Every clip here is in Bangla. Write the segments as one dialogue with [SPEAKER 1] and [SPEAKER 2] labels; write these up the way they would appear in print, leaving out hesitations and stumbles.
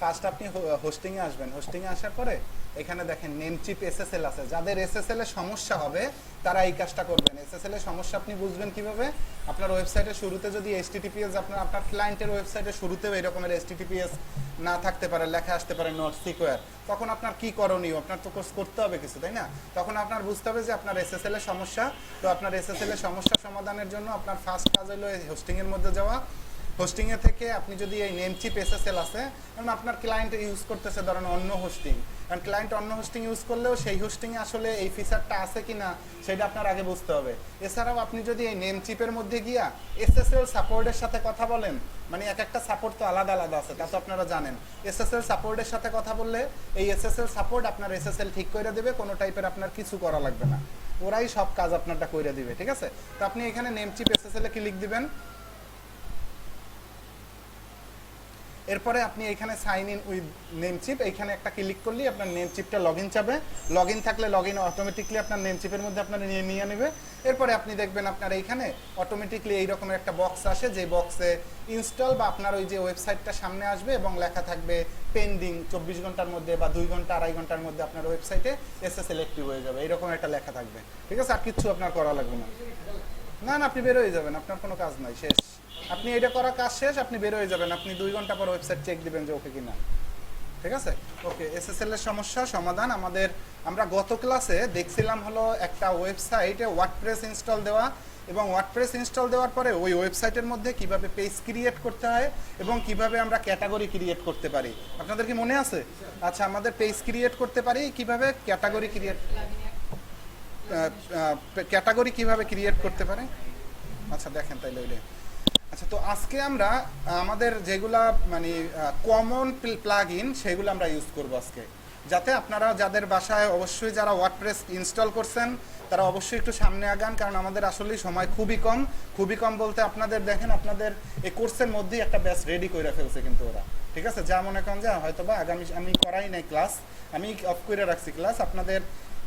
[SPEAKER 1] ফার্স্ট আপনি হোস্টিং এ আসবেন। হোস্টিং এ আসার পরে এখানে দেখেন নেমচিপ এসএসএল আছে। যাদের এসএসএল এর সমস্যা হবে তারা এই কাজটা করবেন। এসএসএল এর সমস্যা আপনি বুঝবেন কিভাবে? আপনার ওয়েবসাইটের শুরুতে যদি এইচটিটিপিএস আপনার ক্লায়েন্টের ওয়েবসাইটের শুরুতেও এই রকমের এইচটিটিপিএস না থাকতে পারে, লেখা আসতে পারে নট সিকিউর, তখন আপনার কি করণীয়? আপনার তো করতে হবে কিছু, তাই না? তখন আপনার বুঝতে হবে যে আপনার এসএসএল এর সমস্যা। তো আপনার এসএসএল এর সমস্যা সমাধানের জন্য আপনার ফার্স্ট কাজ হলো হোস্টিং এর মধ্যে যাওয়া। হোস্টিং এ থেকে আপনি যদি এই নেমচিপ এসএসএল আছে, কারণ আপনার ক্লায়েন্ট ইউজ করতেছে ধরেন অন্য হোস্টিং, কারণ ক্লায়েন্ট অন্য হোস্টিং ইউজ করলেও সেই হোস্টিংয়ে আসলে এই ফিচারটা আছে কিনা সেটা আপনার আগে বুঝতে হবে। এছাড়াও আপনি যদি এই নেমচিপের মধ্যে গিয়া এসএসএল সাপোর্টের সাথে কথা বলেন, মানে এক একটা সাপোর্ট তো আলাদা আলাদা আছে, তা তো আপনারা জানেন। এসএসএল সাপোর্টের সাথে কথা বললে এই এসএসএল সাপোর্ট আপনার এসএসএল ঠিক করে দেবে, কোনো টাইপের আপনার কিছু করা লাগবে না, ওরাই সব কাজ আপনারটা করে দিবে, ঠিক আছে? তো আপনি এখানে নেমচিপ এসএসএল এ ক্লিক দিবেন। এরপরে আপনি এখানে সাইন ইন উইথ নেমচিপ এইখানে একটা ক্লিক করলেই আপনার নেমচিপটা লগইন চাবে। লগইন থাকলে লগইন অটোমেটিকলি আপনার নেমচিপের মধ্যে আপনার নিয়ে নেবে। এরপরে আপনি দেখবেন আপনার এইখানে অটোমেটিকলি এই রকমের একটা বক্স আসে, যে বক্সে ইনস্টল বা আপনার ওই যে ওয়েবসাইটটা সামনে আসবে এবং লেখা থাকবে পেন্ডিং, 24 ঘন্টার মধ্যে বা 2 ঘন্টা 2.5 ঘন্টার মধ্যে আপনার ওয়েবসাইটে এসএসএল অ্যাক্টিভ হয়ে যাবে, এইরকম একটা লেখা থাকবে, ঠিক আছে? আর কিছু আপনার করা লাগবে না। না না, আপনি বের হয়ে যাবেন, আপনার কোনো কাজ নাই, শেষ। আপনি এটা করা কাজ শেষ, আপনি বের হয়ে যাবেন। আপনি 2 ঘন্টা পর ওয়েবসাইট চেক দিবেন যে ওকে কিনা, ঠিক আছে? ওকে, এসএসএল এর সমস্যা সমাধান আমরা গত ক্লাসে দেখছিলাম হলো একটা ওয়েবসাইটে ওয়ার্ডপ্রেস ইনস্টল দেওয়া, এবং ওয়ার্ডপ্রেস ইনস্টল দেওয়ার পরে ওই ওয়েবসাইটের মধ্যে কিভাবে পেজ ক্রিয়েট করতে হয় এবং কিভাবে আমরা ক্যাটাগরি ক্রিয়েট করতে পারি। আপনাদের কি মনে আছে? আচ্ছা, আমাদের পেজ ক্রিয়েট করতে পারি কিভাবে, ক্যাটাগরি কিভাবে ক্রিয়েট করতে পারে। আচ্ছা দেখেন তাইলে ওইটা। আচ্ছা, তো আজকে আমরা আমাদের যেগুলা মানে কমন প্লাগইন সেগুলো আমরা ইউজ করব আজকে, যাতে আপনারা যাদের বাসায় অবশ্যই যারা ওয়ার্ডপ্রেস ইনস্টল করছেন তারা অবশ্যই একটু সামনে আগান, কারণ আমাদের আসলেই সময় খুবই কম বলতে আপনাদের দেখেন আপনাদের এই কোর্সের মধ্যেই একটা ব্যাচ রেডি করে ফেলছে কিন্তু ওরা, ঠিক আছে? যা মনে করেন যে হয়তো বা আগামী আমি করাই নাই ক্লাস, আমি অফ করে রাখছি ক্লাস। আপনাদের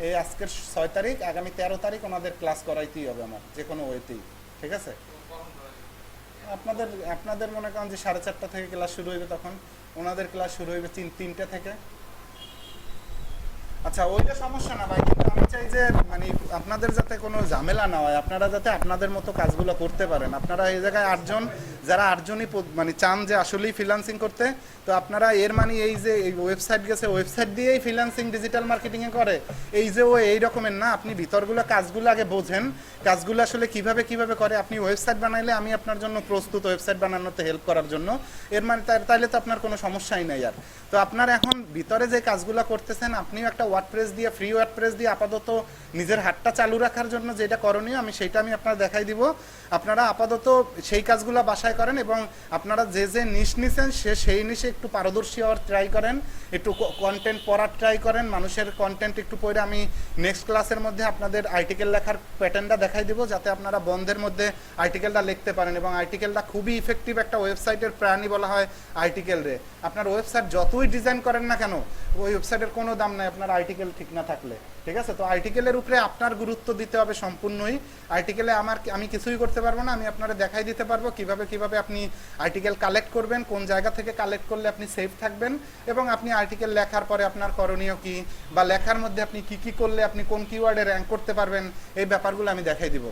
[SPEAKER 1] এই আজকের 6 তারিখ, আগামী 13 তারিখ ওনাদের ক্লাস করাইতেই হবে আমার, যে কোনো ওয়েতেই, ঠিক আছে? আপনাদের মনে করেন যে 4:30 থেকে ক্লাস শুরু হইবে, তখন ওনাদের ক্লাস শুরু হইবে 3টা থেকে। আচ্ছা, ওইটা সমস্যা না ভাই, কিন্তু আমি চাই যে মানে আপনাদের যাতে কোনো ঝামেলা না হয়, আপনারা যাতে আপনাদের মতো কাজগুলো করতে পারেন। আপনারা এই জায়গায় 8জন, যারা 8জনই মানে চান যে আসলেই ফ্রিল্যান্সিং করতে, তো আপনারা এর মানে এই যে এই ওয়েবসাইট গেছে, ওয়েবসাইট দিয়েই ফ্রিল্যান্সিং ডিজিটাল মার্কেটিংয়ে করে, এই যে ও এই রকমের না। আপনি ভিতরগুলো কাজগুলো আগে বোঝেন, কাজগুলো আসলে কিভাবে করে। আপনি ওয়েবসাইট বানাইলে আমি আপনার জন্য প্রস্তুত ওয়েবসাইট বানানোতে হেল্প করার জন্য, এর মানে তাইলে তো আপনার কোনো সমস্যাই নাই আর। তো আপনার এখন ভিতরে যে কাজগুলো করতেছেন, আপনিও একটা ওয়ার্ডপ্রেস দিয়ে, ফ্রি ওয়ার্ডপ্রেস দিয়ে আপাতত নিজের হাতটা চালু রাখার জন্য যেটা করণীয় আমি আপনার দেখাই দিব। আপনারা আপাতত সেই কাজগুলো বাসায় করেন, এবং আপনারা যে নিশ নিছেন সেই নিশে একটু পারদর্শী হওয়ার ট্রাই করেন, একটু কন্টেন্ট পড়ার ট্রাই করেন, মানুষের কন্টেন্ট একটু পড়ে। আমি নেক্সট ক্লাসের মধ্যে আপনাদের আর্টিকেল লেখার প্যাটার্নটা দেখাই দিব, যাতে আপনারা বন্ধের মধ্যে আর্টিকেলটা লিখতে পারেন। এবং আর্টিকেলটা খুবই ইফেক্টিভ, একটা ওয়েবসাইটের প্রাণী বলা হয় আর্টিকেল রে। আপনার ওয়েবসাইট যতই ডিজাইন করেন না কেন, ওই ওয়েবসাইটের কোনো দাম নাই আপনার আর্টিকেল ঠিক না থাকলে, ঠিক আছে? তো আর্টিকেলের উপরে আপনার গুরুত্ব দিতে হবে সম্পূর্ণই। আর্টিকেলে আমি কিছুই করতে পারবো না, আমি আপনারা দেখাই দিতে পারবো কিভাবে আপনি আর্টিকেল কালেক্ট করবেন, কোন জায়গা থেকে কালেক্ট করলে আপনি সেফ থাকবেন, এবং আপনি আর্টিকেল লেখার পরে আপনার করণীয় কি, বা লেখার মধ্যে আপনি কি করলে আপনি কোন কিওয়ার্ডে র্যাঙ্ক করতে পারবেন, এই ব্যাপারগুলো আমি দেখাই দিব।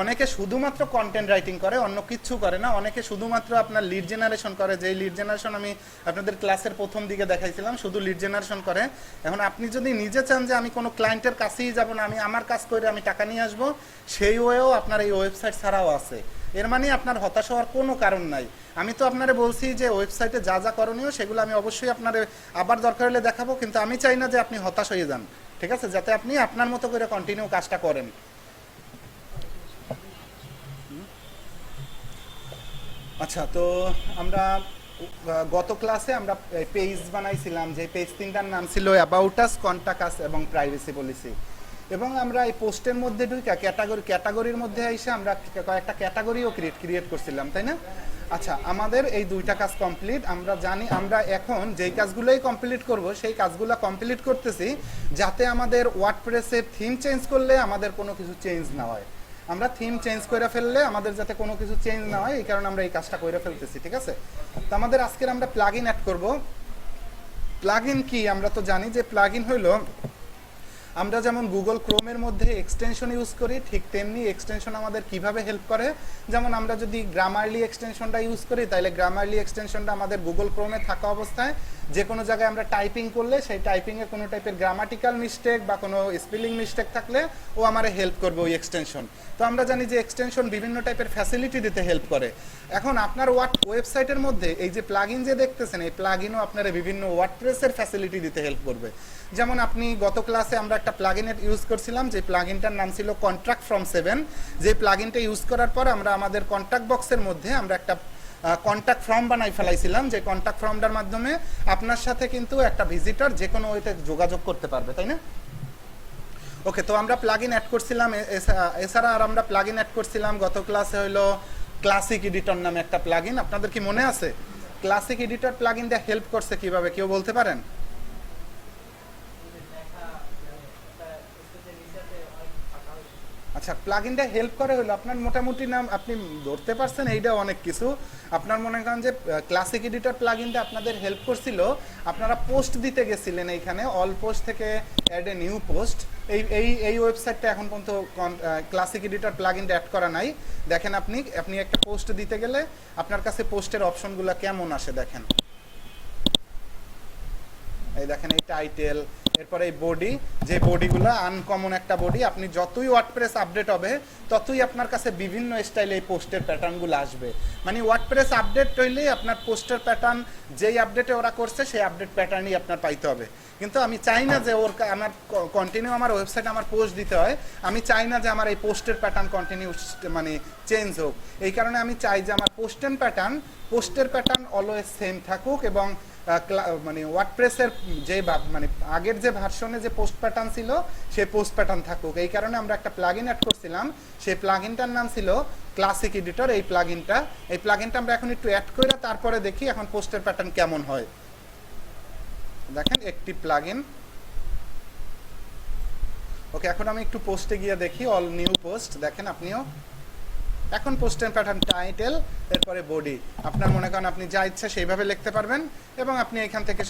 [SPEAKER 1] অনেকে শুধুমাত্র কন্টেন্ট রাইটিং করে, অন্য কিছু করে না। অনেকে শুধুমাত্র আপনার লিড জেনারেশন করে, যেই লিড জেনারেশন আমি আপনাদের ক্লাসের প্রথম দিকে দেখাইছিলাম, শুধু লিড জেনারেশন করে। এখন আপনি যদি নিজে চান যে আমি কোনো ক্লায়েন্টের কাছেই যাব না, আমি আমার কাজ করে আমি টাকা নিয়ে আসবো, সেই ওয়েও আপনার এই ওয়েবসাইট ছাড়াও আছে। এর মানে আপনার হতাশ হওয়ার কোনো কারণ নাই। আমি তো আপনারা বলছি যে ওয়েবসাইটে যা করণীয় সেগুলো আমি অবশ্যই আপনার আবার দরকার হলে দেখাবো, কিন্তু আমি চাই না যে আপনি হতাশ হয়ে যান, ঠিক আছে? যাতে আপনি আপনার মতো করে কন্টিনিউ কাজটা করেন। আচ্ছা, তো আমরা গত ক্লাসে আমরা পেজ বানাইছিলাম, যে পেজ 3টার নাম ছিল অ্যাবাউট আস, কন্টাক্ট আস এবং প্রাইভেসি পলিসি। এবং আমরা এই পোস্টের মধ্যে ঢুকে ক্যাটাগরির মধ্যে এসে আমরা কয়েকটা ক্যাটাগরিও ক্রিয়েট করছিলাম, তাই না? আচ্ছা, আমাদের এই 2টা কাজ কমপ্লিট। আমরা জানি আমরা এখন যেই কাজগুলোই কমপ্লিট করব, সেই কাজগুলো কমপ্লিট করতেছি যাতে আমাদের ওয়ার্ডপ্রেসের থিম চেঞ্জ করলে আমাদের কোনো কিছু চেঞ্জ না হয়। আমরা থিম চেঞ্জ করে ফেললে আমাদের যাতে কোনো কিছু চেঞ্জ না হয় এই কারণে আমরা এই কাজটা করে ফেলতেছি, ঠিক আছে? তো আমাদের আজকের আমরা প্লাগ ইন অ্যাড করবো। প্লাগ ইন কি আমরা তো জানি যে প্লাগ ইন হইলো আমরা যেমন গুগল ক্রোমের মধ্যে এক্সটেনশন ইউজ করি ঠিক তেমনি এক্সটেনশন আমাদের কিভাবে হেল্প করে। যেমন আমরা যদি গ্রামারলি এক্সটেনশনটা ইউজ করি তাহলে গ্রামারলি এক্সটেনশনটা আমাদের গুগল ক্রোমে থাকা অবস্থায় যে কোনো জায়গায় আমরা টাইপিং করলে সেই টাইপিংয়ে কোনো টাইপের গ্রামাটিক্যাল মিস্টেক বা কোনো স্পেলিং মিস্টেক থাকলে ও আমারে হেল্প করবে ওই এক্সটেনশন। তো আমরা জানি যে এক্সটেনশন বিভিন্ন টাইপের ফ্যাসিলিটি দিতে হেল্প করে। এখন আপনার ওয়েবসাইটের মধ্যে এই যে প্লাগ ইন যে দেখতেছেন এই প্লাগ ইনও আপনারা বিভিন্ন ওয়ার্ডপ্রেসের ফ্যাসিলিটি দিতে হেল্প করবে। যেমন আপনি গত ক্লাসে আমরা একটা প্লাগ ইন ইউজ করছিলাম যে প্লাগ ইনটার নাম ছিল কন্ট্রাক্ট ফ্রম 7। যে প্লাগ ইনটা ইউজ করার পর আমরা আমাদের কন্ট্যাক্ট বক্সের মধ্যে আমরা একটা কন্ট্যাক্ট ফর্ম বানাই ফেলাইছিলাম যে কন্ট্যাক্ট ফর্মটার মাধ্যমে আপনার সাথে কিন্তু একটা ভিজিটর যে কোনো ওইতে যোগাযোগ করতে পারবে, তাই না? ওকে, তো আমরা প্লাগ ইন অ্যাড করছিলাম। এছাড়া আর আমরা প্লাগ ইন অ্যাড করছিলাম গত ক্লাসে হলো ক্লাসিক এডিটর নামে একটা প্লাগ ইন। আপনাদের কি মনে আছে ক্লাসিক এডিটর প্লাগ ইনটা হেল্প করছে কিভাবে, কেউ বলতে পারেন? আচ্ছা, প্লাগ ইনটা হেল্প করে হলো আপনার মোটামুটি নাম আপনি ধরতে পারছেন এইটা অনেক কিছু। আপনার মনে করেন যে ক্লাসিক এডিটর প্লাগ ইনটা আপনাদের হেল্প করছিল, আপনারা পোস্ট দিতে গেছিলেন এইখানে অল পোস্ট থেকে অ্যাড এ নিউ পোস্ট। এই ওয়েবসাইটটা এখন পর্যন্ত ক্লাসিক এডিটর প্লাগ ইনটা অ্যাড করা নাই। দেখেন আপনি একটা পোস্ট দিতে গেলে আপনার কাছে পোস্টের অপশনগুলো কেমন আসে দেখেন। এই দেখেন এই টাইটেল, এরপরে এই বডি, যে বডিগুলো আনকমন একটা বডি। আপনি যতই ওয়ার্ডপ্রেস আপডেট হবে ততই আপনার কাছে বিভিন্ন স্টাইলে এই পোস্টের প্যাটার্নগুলো আসবে। মানে ওয়ার্ডপ্রেস আপডেট হইলেই আপনার পোস্টের প্যাটার্ন যেই আপডেটে ওরা করছে সেই আপডেট প্যাটার্নই আপনার পাইতে হবে। কিন্তু আমি চাই না যে আমার কন্টিনিউ আমার ওয়েবসাইটে আমার পোস্ট দিতে হয়। আমি চাই না যে আমার এই পোস্টের প্যাটার্ন কন্টিনিউ মানে চেঞ্জ হোক। এই কারণে আমি চাই যে আমার পোস্টের প্যাটার্ন অলওয়েজ সেম থাকুক এবং মানে ওয়ার্ডপ্রেসের যে মানে আগের যে ভার্সনে যে পোস্ট প্যাটার্ন ছিল সেই পোস্ট প্যাটার্ন থাকুক। এই কারণে আমরা একটা প্লাগ ইন অ্যাড করছিলাম, সেই প্লাগ ইনটার নাম ছিল ক্লাসিক এডিটর। এই প্লাগ ইনটা আমরা এখন একটু অ্যাড করে তারপরে দেখি এখন পোস্টের প্যাটার্ন কেমন হয়। দেখেন একটি প্লাগ ইন। ওকে, এখন আমি একটু পোস্টে গিয়ে দেখি অল নিউ পোস্ট। দেখেন আপনিও এখন পোস্টের প্যাটার্ন টাইটেল, এরপরে বডি। আপনার মনে করেন আপনি যা ইচ্ছা সেইভাবে লিখতে পারবেন এবং আপনি এখান থেকে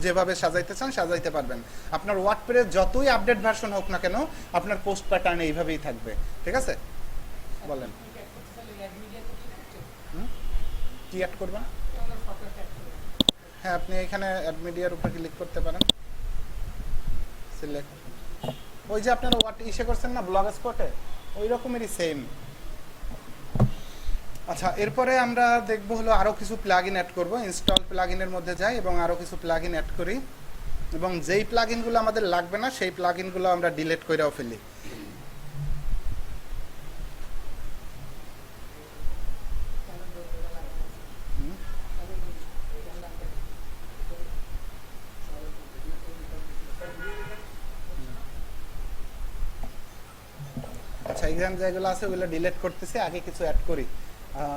[SPEAKER 1] যেভাবে সাজাইতে চান সাজাইতে পারবেন। আপনার ওয়ার্ডপ্রেস যতই আপডেট ভার্সন হোক না কেন আপনার পোস্ট প্যাটার্ন এইভাবেই থাকবে, ঠিক আছে? বলেন কি অ্যাড করবেন? হ্যাঁ, আপনি এখানে অ্যাড মিডিয়ার উপর ক্লিক করতে পারেন, সিলেক্ট। ওই যে আপনারা ইসে করছেন না ব্লগ স্পটে, ওই রকমেরই সেম। আচ্ছা, এরপরে আমরা দেখবো হলো আরও কিছু প্লাগ ইন অ্যাড করবো। ইনস্টল প্লাগ ইনের মধ্যে যাই এবং আরও কিছু প্লাগ ইন অ্যাড করি এবং যেই প্লাগ ইনগুলো আমাদের লাগবে না সেই প্লাগ ইনগুলো আমরা ডিলিট করেও ফেলি। আচ্ছা, এখানে যেগুলো আছে ওগুলো ডিলিট করতেছি, আগে কিছু অ্যাড করি।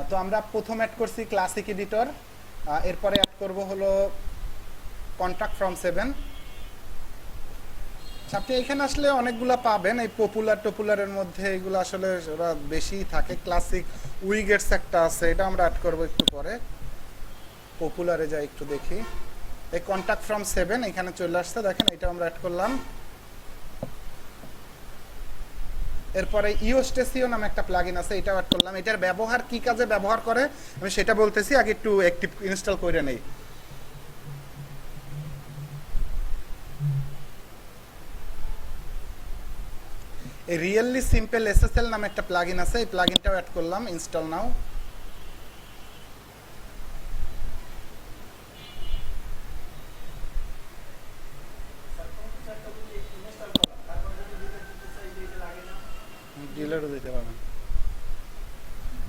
[SPEAKER 1] তো আমরা প্রথম অ্যাড করছি ক্লাসিক এডিটর, এরপরে অ্যাড করব হলো কন্ট্যাক্ট ফ্রম 7। আপনি এখানে আসলে অনেকগুলো পাবেন, এই পপুলারের মধ্যে এগুলো আসলে ওরা বেশি থাকে। ক্লাসিক উইগেটস একটা আছে, এটা আমরা অ্যাড করব একটু পরে। পপুলারে যাই একটু দেখি, এই কন্ট্যাক্ট ফ্রম 7 এখানে চলে আসছে, দেখেন এটা আমরা অ্যাড করলাম। এরপরে ইওস্টেসিও নামে একটা প্লাগইন আছে, এটা অ্যাড করলাম। এটার ব্যবহার কি কাজে ব্যবহার করে আমি সেটা বলতেছি, আগে একটু অ্যাক্টিভ ইনস্টল করে নেই। এই রিয়েলি সিম্পল এসএসএল নামে একটা প্লাগইন আছে, এই প্লাগইনটাও অ্যাড করলাম, ইনস্টল নাও। ডিলেটও দিতে পারবেন।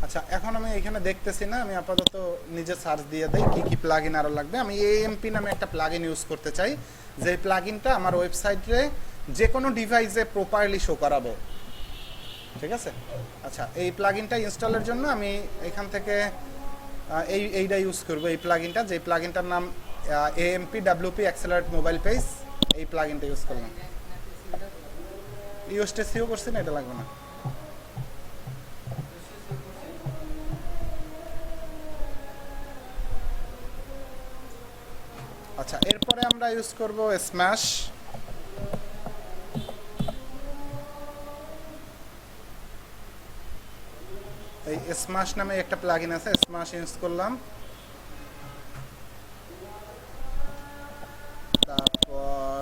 [SPEAKER 1] আচ্ছা, এখন আমি এখানে দেখতেছি না, আমি আপাতত নিজে সার্চ দিয়ে দেই কি কি প্লাগইন আরো লাগবে। আমি এএমপি নামে একটা প্লাগইন ইউজ করতে চাই, যে প্লাগইনটা আমার ওয়েবসাইটে যে কোনো ডিভাইসে প্রপারলি শো করাবে, ঠিক আছে? আচ্ছা, এই প্লাগইনটা ইনস্টলের জন্য আমি এখান থেকে এইটা ইউজ করব, এই প্লাগইনটা, যে প্লাগইনটার নাম AMP WP accelerate mobile page. এই প্লাগইনটা ইউজ করলাম। ইউস্টেসিও করছি না, এটা লাগবে না। আচ্ছা, এরপরে আমরা ইউজ করব স্ম্যাশ। এই স্ম্যাশ নামে একটা প্লাগইন আছে, স্ম্যাশ ইউজ করলাম। তারপর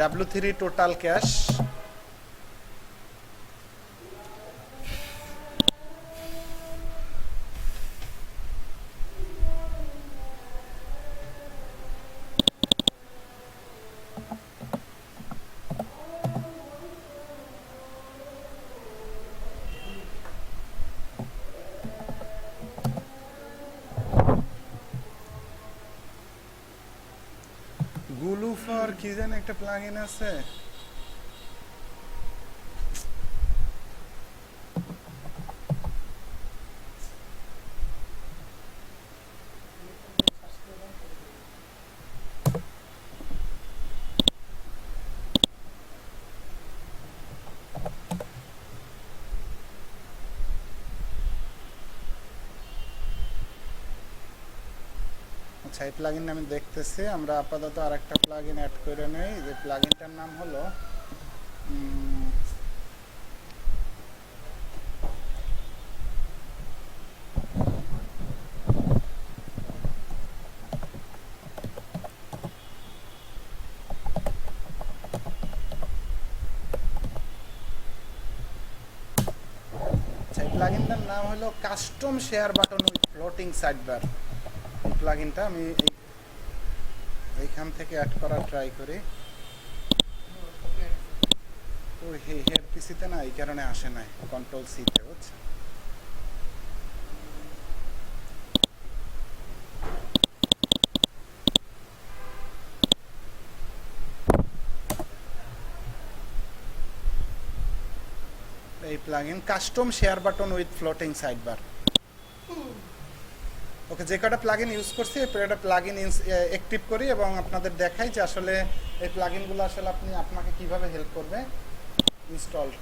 [SPEAKER 1] W3 টোটাল ক্যাশ, গুলুফার কি যেন একটা প্লাগইন আছে। আচ্ছা, এই প্লাগইন আমি দেখতেছি। আমরা আপাতত আরেকটা প্লাগইন অ্যাড করে নেই। যে প্লাগইনটার নাম হলো প্লাগইনটার নাম হলো custom share button with floating sidebar. এই প্লাগইনটা আমি এইখান থেকে অ্যাড করার ট্রাই করি। তো হেড পিসিতে না, এই কারণে আসে না, কন্ট্রোল সিতে, বুঝছেন। এই plugin custom share button with floating sidebar. Okay, যে কটা প্লাগইন ইউজ করছি এই একটা প্লাগইন অ্যাক্টিভ করি এবং আপনাদের দেখাই যে আসলে এই প্লাগইনগুলো আসলে আপনাকে কিভাবে হেল্প করবে ইনস্টলড।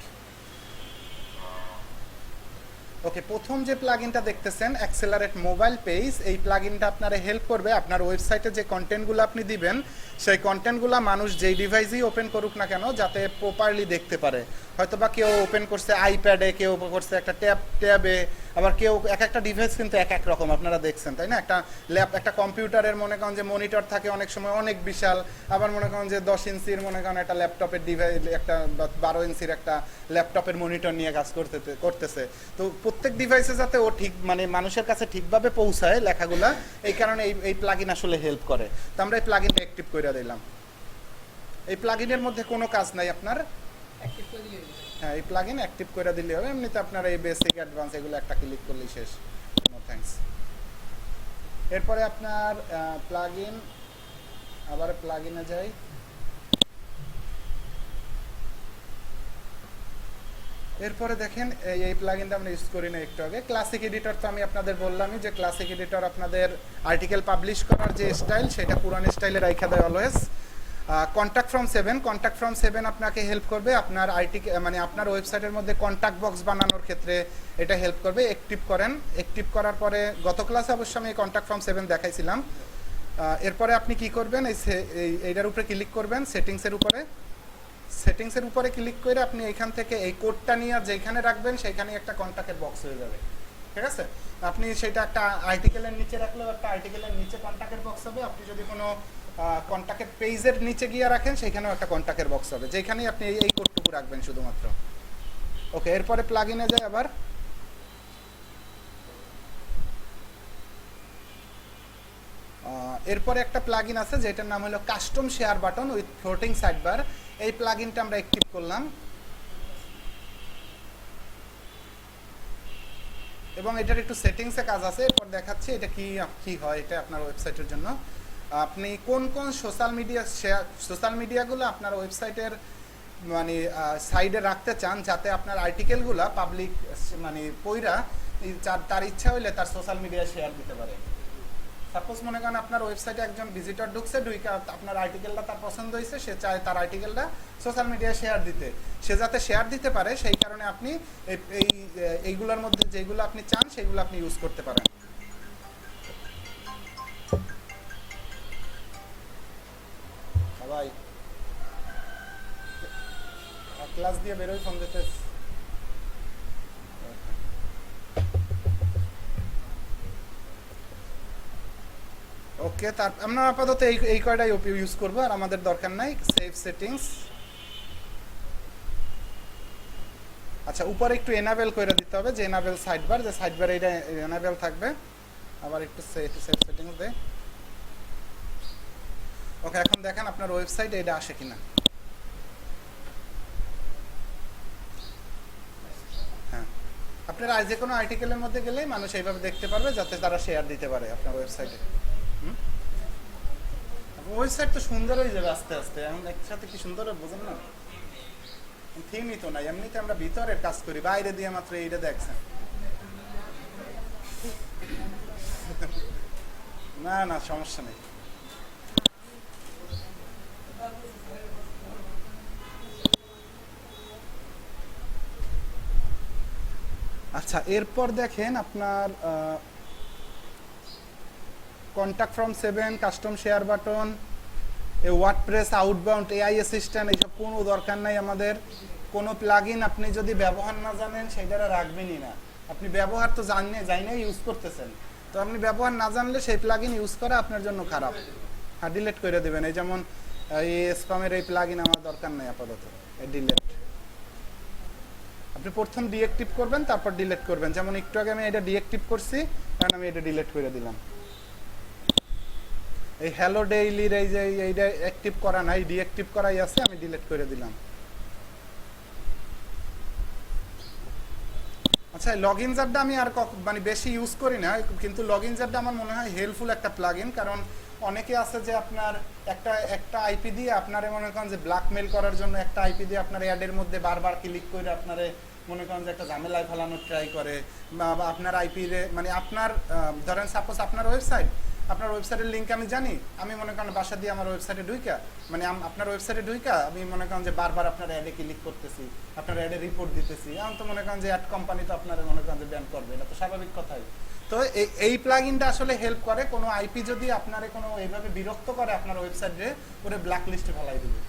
[SPEAKER 1] ওকে, প্রথম যে প্লাগইনটা দেখতেছেন অ্যাক্সেলারেট মোবাইল পেজ, এই প্লাগইনটা আপনারে হেল্প করবে আপনার ওয়েবসাইটে যে কন্টেন্টগুলো আপনি দিবেন সেই কন্টেন্টগুলো মানুষ যেই ডিভাইসেই ওপেন করুক না কেন যাতে প্রপারলি দেখতে পারে। হয়তো বা কেউ ওপেন করছে আইপ্যাডে, কেউ করছে একটা ট্যাবে, আবার কেউ একটা ডিভাইস কিন্তু এক এক রকম, আপনারা দেখছেন তাই না। একটা কম্পিউটারের মনে করেন যে মনিটর থাকে অনেক সময় অনেক বিশাল, আবার মনে করেন যে 10 ইঞ্চির মনে করেন একটা ল্যাপটপের ডিভাইস, একটা 12 ইঞ্চির একটা ল্যাপটপের মনিটর নিয়ে কাজ করতেছে। তো প্রত্যেক ডিভাইসে যাতে ও ঠিক মানে মানুষের কাছে ঠিকভাবে পৌঁছায় লেখাগুলা, এই কারণে এই প্লাগইন আসলে হেল্প করে। তো আমরা এই প্লাগইনটা অ্যাক্টিভ করে দিলাম। এই প্লাগইনের মধ্যে কোনো কাজ নাই আপনার, হ্যাঁ এই প্লাগইন অ্যাক্টিভ করে দিলে হবে। এমনিতে আপনার এই বেসিক অ্যাডভান্স এগুলো একটা ক্লিক করলেই শেষ। No thanks. এরপরে আপনার প্লাগইন, আবার প্লাগইনে যাই। এরপরে দেখেন এই প্লাগইনটা আমরা ইউজ করি না একটু আগে। ক্লাসিক এডিটর তো আমি আপনাদের বললামই যে ক্লাসিক এডিটর আপনাদের আর্টিকেল পাবলিশ করার যে স্টাইল সেটা পুরান স্টাইলে রাখা দেয় অলওয়েজ। কন্ট্যাক্ট ফ্রম 7 আপনাকে হেল্প করবে আপনার মানে আপনার ওয়েবসাইটের মধ্যে কন্ট্যাক্ট বক্স বানানোর ক্ষেত্রে এটা হেল্প করবে। অ্যাক্টিভ করার পরে গত ক্লাসে অবশ্য আমি কন্ট্যাক্ট ফ্রম 7 দেখাইছিলাম। এরপরে আপনি কি করবেন, এইটার উপরে ক্লিক করবেন, সেটিংসের উপরে ক্লিক করে আপনি এইখান থেকে এই কোডটা নিয়ে যেখানে রাখবেন সেইখানে একটা কন্ট্যাক্টের বক্স হয়ে যাবে, ঠিক আছে। আপনি সেটা একটা আর্টিকেলের নিচে রাখলেও একটা আর্টিকেলের নিচে কন্ট্যাক্টের বক্স হবে। আপনি যদি কোনো কন্ট্যাক্টের পেজের নিচে গিয়ে রাখেন সেখানেও একটা কন্ট্যাক্টের বক্স হবে, যেখানেই আপনি এই কোডটুকু রাখবেন শুধুমাত্র। ওকে, এরপরে প্লাগইনে যায় আবার। এরপরে একটা প্লাগইন আছে যেটার নাম হলো custom share button with floating sidebar. এই প্লাগইনটা আমরা অ্যাক্টিভ করলাম এবং এটার একটু সেটিংসে কাজ আছে, এরপর দেখাচ্ছি এটা কি হয় এটা আপনার ওয়েবসাইটের জন্য। আপনি কোন সোশ্যাল মিডিয়াগুলো আপনার ওয়েবসাইটের মানে সাইডে রাখতে চান যাতে আপনার আর্টিকেলগুলো পাবলিক মানে পইরা তার ইচ্ছা হইলে তার সোশ্যাল মিডিয়ায় শেয়ার দিতে পারে। সাপোজ মনে করেন আপনার ওয়েবসাইটে একজন ভিজিটর ঢুকছে, আপনার আর্টিকেলটা তার পছন্দ হয়েছে, সে চায় তার আর্টিকেলটা সোশ্যাল মিডিয়ায় শেয়ার দিতে, সে যাতে শেয়ার দিতে পারে সেই কারণে আপনি এইগুলোর মধ্যে যেগুলো আপনি চান সেগুলো আপনি ইউজ করতে পারেন। ভাই ক্লাস দিয়ে বেরোই ফোন দিতে। ওকে, তার আমরা আপাতত এই কয়টাই ইউজ করবো, আর আমাদের দরকার নাই। Save settings. আচ্ছা, উপরে একটু এনাবেল করে দিতে হবে, যে এনাবেল সাইডবার, যে সাইডবার এইটা এনাবেল থাকবে। আবার একটু সেভ সেটিংস দেয়। ওকে, এখন দেখেন আপনার ওয়েবসাইটে এটা আসে কিনা। হ্যাঁ, আপনারা যে কোনো আর্টিকেলের মধ্যে গেলেই মানুষ এইভাবে দেখতে পারবে, যাতে তারা শেয়ার দিতে পারে আপনার ওয়েবসাইটে। ওয়েবসাইট তো সুন্দর হয়ে যাবে আস্তে আস্তে, এখন একসাথে কি সুন্দর বোঝেন না। থিমই তো নাই, এমনিতে আমরা ভিতরের কাজ করি, বাইরে দিয়ে মাত্র এইটা দেখছেন। না না, সমস্যা নেই। আচ্ছা, এরপর দেখেন আপনার contact from 7, custom share button, WordPress, outbound, AI assistant, এইসব কোনো দরকার নাই আমাদের। কোনো প্লাগইন আপনি যদি ব্যবহার না জানেন সেটা রাখবেনই না। আপনি ব্যবহার তো জানেই ইউজ করতেছেন, তো আপনি ব্যবহার না জানলে সেই প্লাগইন ইউজ করা আপনার জন্য খারাপ। হ্যাঁ, ডিলিট করে দেবেন। এই যেমন এই স্প্যামের এই প্লাগইন আমার দরকার নাই আপাতত, এই ডিলিট। আপনি প্রথম ডিঅ্যাক্টিভ করবেন, তারপর ডিলিট করবেন। যেমন একটু আগে আমি এটা ডিঅ্যাক্টিভ করছি, কারণ আমি এটা ডিলিট করে দিলাম। এই হ্যালো ডেইলির এই যে এইটা অ্যাক্টিভ করা নাই, ডিঅ্যাক্টিভ করাই আছে, আমি ডিলিট করে দিলাম। আচ্ছা, লগইন জারটা আমি আর মানে বেশি ইউজ করি না, কিন্তু লগইন জারটা আমার মনে হয় হেল্পফুল একটা প্লাগইন। কারণ অনেকে আছে যে আপনার একটা আইপি দিয়ে আপনারে মনে করেন যে ব্ল্যাকমেল করার জন্য একটা আইপি দিয়ে আপনার অ্যাডের মধ্যে বারবার ক্লিক করে আপনারে মনে করেন যে একটা ঝামেলায় ফেলানোর ট্রাই করে, বা আপনার আইপি মানে আপনার ধরেন সাপোজ আপনার ওয়েবসাইটের লিঙ্ক আমি জানি, আমি মনে করেন বাসা দিয়ে আমার ওয়েবসাইটে ঢুইকা, মানে আপনার ওয়েবসাইটে ঢুইকা আমি মনে করেন যে বারবার আপনার অ্যাডে ক্লিক করতেছি, আপনার অ্যাডে রিপোর্ট দিতেছি, আমি তো মনে করেন যে অ্যাড কোম্পানি তো আপনার মনে করেন যে ব্যান করবে, এটা তো স্বাভাবিক কথাই। তো এই প্লাগইনটা আসলে হেল্প করে। কোনো আইপি যদি আপনারে কোনো এইভাবে বিরক্ত করে আপনার ওয়েবসাইটে, ওরে ব্ল্যাক লিস্টে ফেলাই দিবে।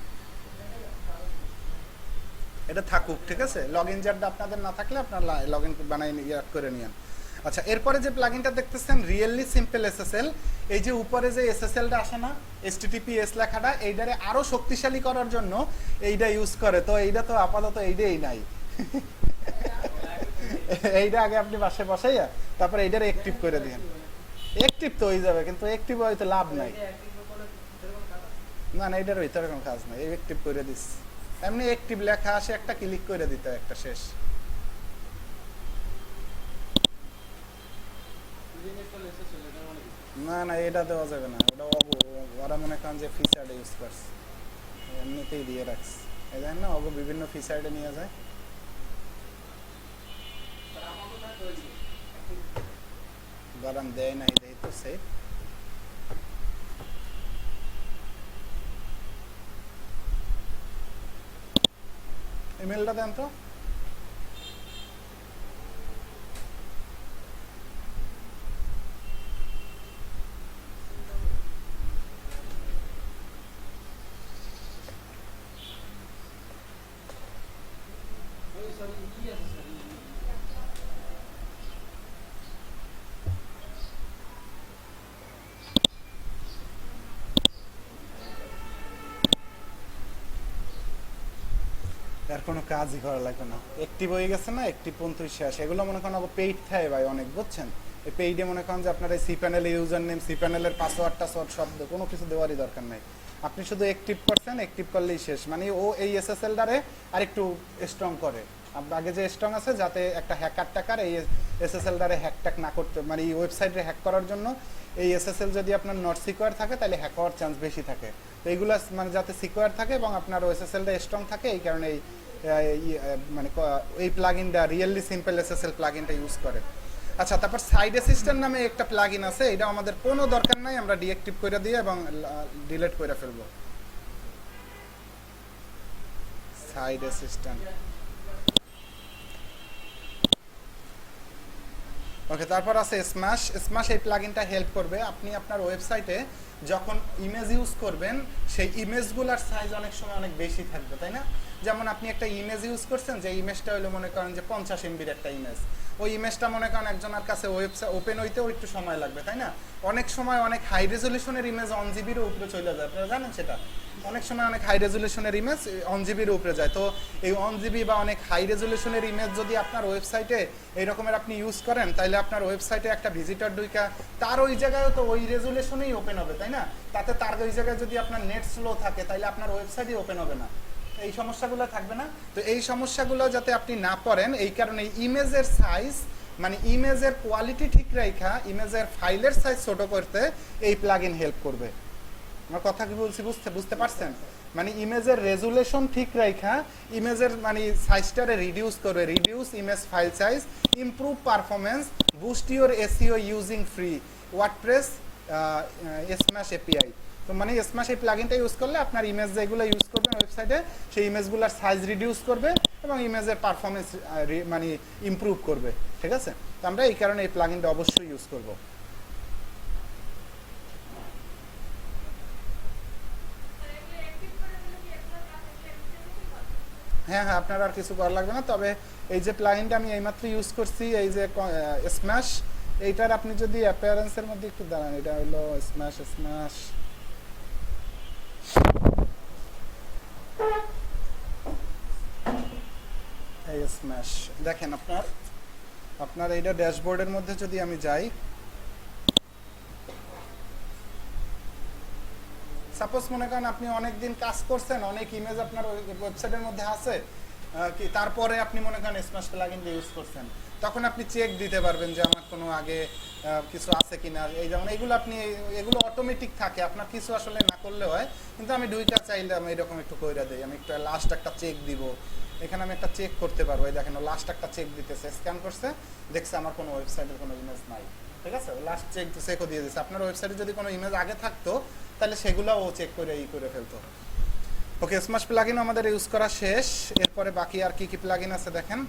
[SPEAKER 1] এটা থাকুক, ঠিক আছে। লগইন জারটা আপনাদের না থাকলে আপনার লগইন বানাই অ্যাড করে নিন। আচ্ছা, এরপরে যে প্লাগইনটা দেখতেছেন রিয়েলি সিম্পল এসএসএল, এই যে উপরে যে এসএসএলটা আসে না, HTTPS লেখাটা, এইটারে আরো শক্তিশালী করার জন্য এইটা ইউজ করে। তো এইটা তো আপাতত এইটাই নাই। এইটা আগে আপনি বাসায় বসাইয়া তারপরে এইটারে অ্যাক্টিভ করে দিন। অ্যাক্টিভ তো হয়ে যাবে, কিন্তু অ্যাক্টিভ হয়তো লাভ নাই। না না, এইটার ভিতরে কোনো কাজ নাই, অ্যাক্টিভ করে দিস। এমনি অ্যাক্টিভ লেখা আসে, একটা ক্লিক করে দিতে, একটা শেষ। না না, এটা দেওয়া যাবে না, ওটা ওরা মনে করেন যে ফিচারটা ইউজ করছে, এমনিতেই দিয়ে রাখছে। এই দেখেন না, ওগো বিভিন্ন ফিচারটা নিয়ে যায়। দাঁড়ান, দেয় নাই, দেয় তো সেভ। ইমেলটা দেন তো। আর কোনো কাজই করা লাগবে না, অ্যাক্টিভ হয়ে গেছে না, অ্যাক্টিভ পর্যন্ত শেষ। এগুলো মনে করেন পেইড থাকে ভাই অনেক, বুঝছেন। এই পেইডে মনে করেন যে আপনার এই সি প্যানেলের ইউজার নেম, সি প্যানেলের পাসওয়ার্ড টাসওয়ার্ড শব্দ কোনো কিছু দেওয়ারই দরকার নাই। আপনি শুধু অ্যাক্টিভ করছেন, অ্যাক্টিভ করলেই শেষ। মানে ও এই এসএসএলটারে আরেকটু স্ট্রং করে। আগে যে স্ট্রং আছে, যাতে একটা হ্যাকার এই এসএসএলটারে হ্যাক না করতে, মানে এই ওয়েবসাইটে হ্যাক করার জন্য এই এসএসএল যদি আপনার নট সিকিউর থাকে, তাহলে হ্যাক হওয়ার চান্স বেশি থাকে। তো এইগুলো মানে যাতে সিকিউর থাকে এবং আপনার এসএসএলটা স্ট্রং থাকে, এই কারণে মানে এই প্লাগইনটা রিয়েলি সিম্পল এসএসএল প্লাগইনটা ইউজ করে। আচ্ছা, তারপর সাইড অ্যাসিস্ট্যান্ট নামে একটা প্লাগইন আছে, এটা আমাদের কোনো দরকার নাই, আমরা ডিঅ্যাক্টিভ করে দিয়ে এবং ডিলিট করে ফেলবো। সাইড অ্যাসিস্ট্যান্ট ওকে, তারপর আছে স্ম্যাশ। স্ম্যাশ এই প্লাগইনটা হেল্প করবে আপনি আপনার ওয়েবসাইটে যখন ইমেজ ইউজ করবেন সেই ইমেজগুলোর সাইজ অনেক সময় অনেক বেশি থাকবে, তাই না? যেমন আপনি একটা ইমেজ ইউজ করছেন, যে ইমেজটা হলো মনে করেন যে 50 এমবির একটা ইমেজ, ওই ইমেজটা মনে করেন একজনের কাছে ওয়েবসাইট ওপেন হইতেও একটু সময় লাগবে, তাই না? অনেক সময় অনেক হাই রেজলিউশনের ইমেজ 1 জিবিরও উপরে চলে যায়, আপনারা জানেন সেটা? অনেক সময় অনেক হাই রেজলিউশনের ইমেজ 1 জিবির উপরে যায়। তো এই 1 জিবি বা অনেক হাই রেজলিউশনের ইমেজ যদি আপনার ওয়েবসাইটে এই রকমের আপনি ইউজ করেন, তাহলে আপনার ওয়েবসাইটে একটা ভিজিটর ঢুকা তার ওই জায়গায় তো ওই রেজলিউশনেই ওপেন হবে, তাই না? তাতে তার ওই জায়গায় যদি আপনার নেট স্লো থাকে তাহলে আপনার ওয়েবসাইটই ওপেন হবে না, এই সমস্যাগুলো থাকবে না? তো এই সমস্যাগুলো যাতে আপনি না পড়েন, এই কারণে ইমেজের সাইজ মানে ইমেজের কোয়ালিটি ঠিক রাখা, ইমেজের ফাইলের সাইজ ছোট করতে এই প্লাগইন হেল্প করবে। আমার কথা কি বলছি বুঝতে পারছেন? মানে ইমেজের রেজুলেশন ঠিক রাখা, ইমেজের মানে সাইজটারে রিডিউস করবে, reduce image file size, improve performance, boost your SEO using free WordPress smash API. তো মানে স্ম্যাশ এই প্লাগইনটা ইউজ করলে আপনার ইমেজ যেগুলো ইউজ করবেন ওয়েবসাইটে সেই ইমেজগুলোর সাইজ রিডিউস করবে এবং ইমেজের পারফরমেন্স মানে ইমপ্রুভ করবে, ঠিক আছে? তো আমরা এই কারণে এই প্লাগইনটা অবশ্যই ইউজ করব। হ্যাঁ হ্যাঁ, আপনার আর কিছু করা লাগবে না। তবে এই যে প্লাগইনটা আমি এইমাত্র ইউজ করছি, এই যে স্ম্যাশ, এইটার আপনি যদি অ্যাপিয়ারেন্সের মধ্যে একটু দাঁড়ান, এটা হলো স্ম্যাশ স্ম্যাশ এই স্ম্যাশ দেখেন আপনার এইটা ড্যাশবোর্ডের মধ্যে যদি আমি যাই, সাপোজ মনে করেন আপনি অনেক দিন কাজ করছেন, অনেক ইমেজ আপনার ওয়েবসাইটের মধ্যে আছে, কি তারপরে আপনি মনে করেন স্ম্যাশ প্লাগইন ইউজ করছেন, তখন আপনি চেক দিতে পারবেন যে আমার কোনো আগে কিছু আছে কিনা। এই যেমন এগুলো অটোমেটিক থাকে, আপনার কিছু আসলে না করলে হয়, কিন্তু আমি দুইটা চাইলে আমি এরকম একটু কইরা দেই, আমি একটু লাস্ট একটা চেক দিব, এখানে আমি একটা চেক করতে পারবো। এই দেখেন লাস্ট একটা চেক দিতেছে, স্ক্যান করছে, দেখছে আমার কোনো ওয়েবসাইটের কোনো ইমেজ নাই, ঠিক আছে? লাস্ট চেকও দিয়ে দিচ্ছে। আপনার ওয়েবসাইটে যদি কোনো ইমেজ আগে থাকতো তাহলে সেগুলো ও চেক করে ফেলতো। ওকে, স্ম্যাশ প্লাগইন আমাদের ইউজ করা শেষ। এরপরে বাকি আর কি প্লাগইন আছে দেখেন।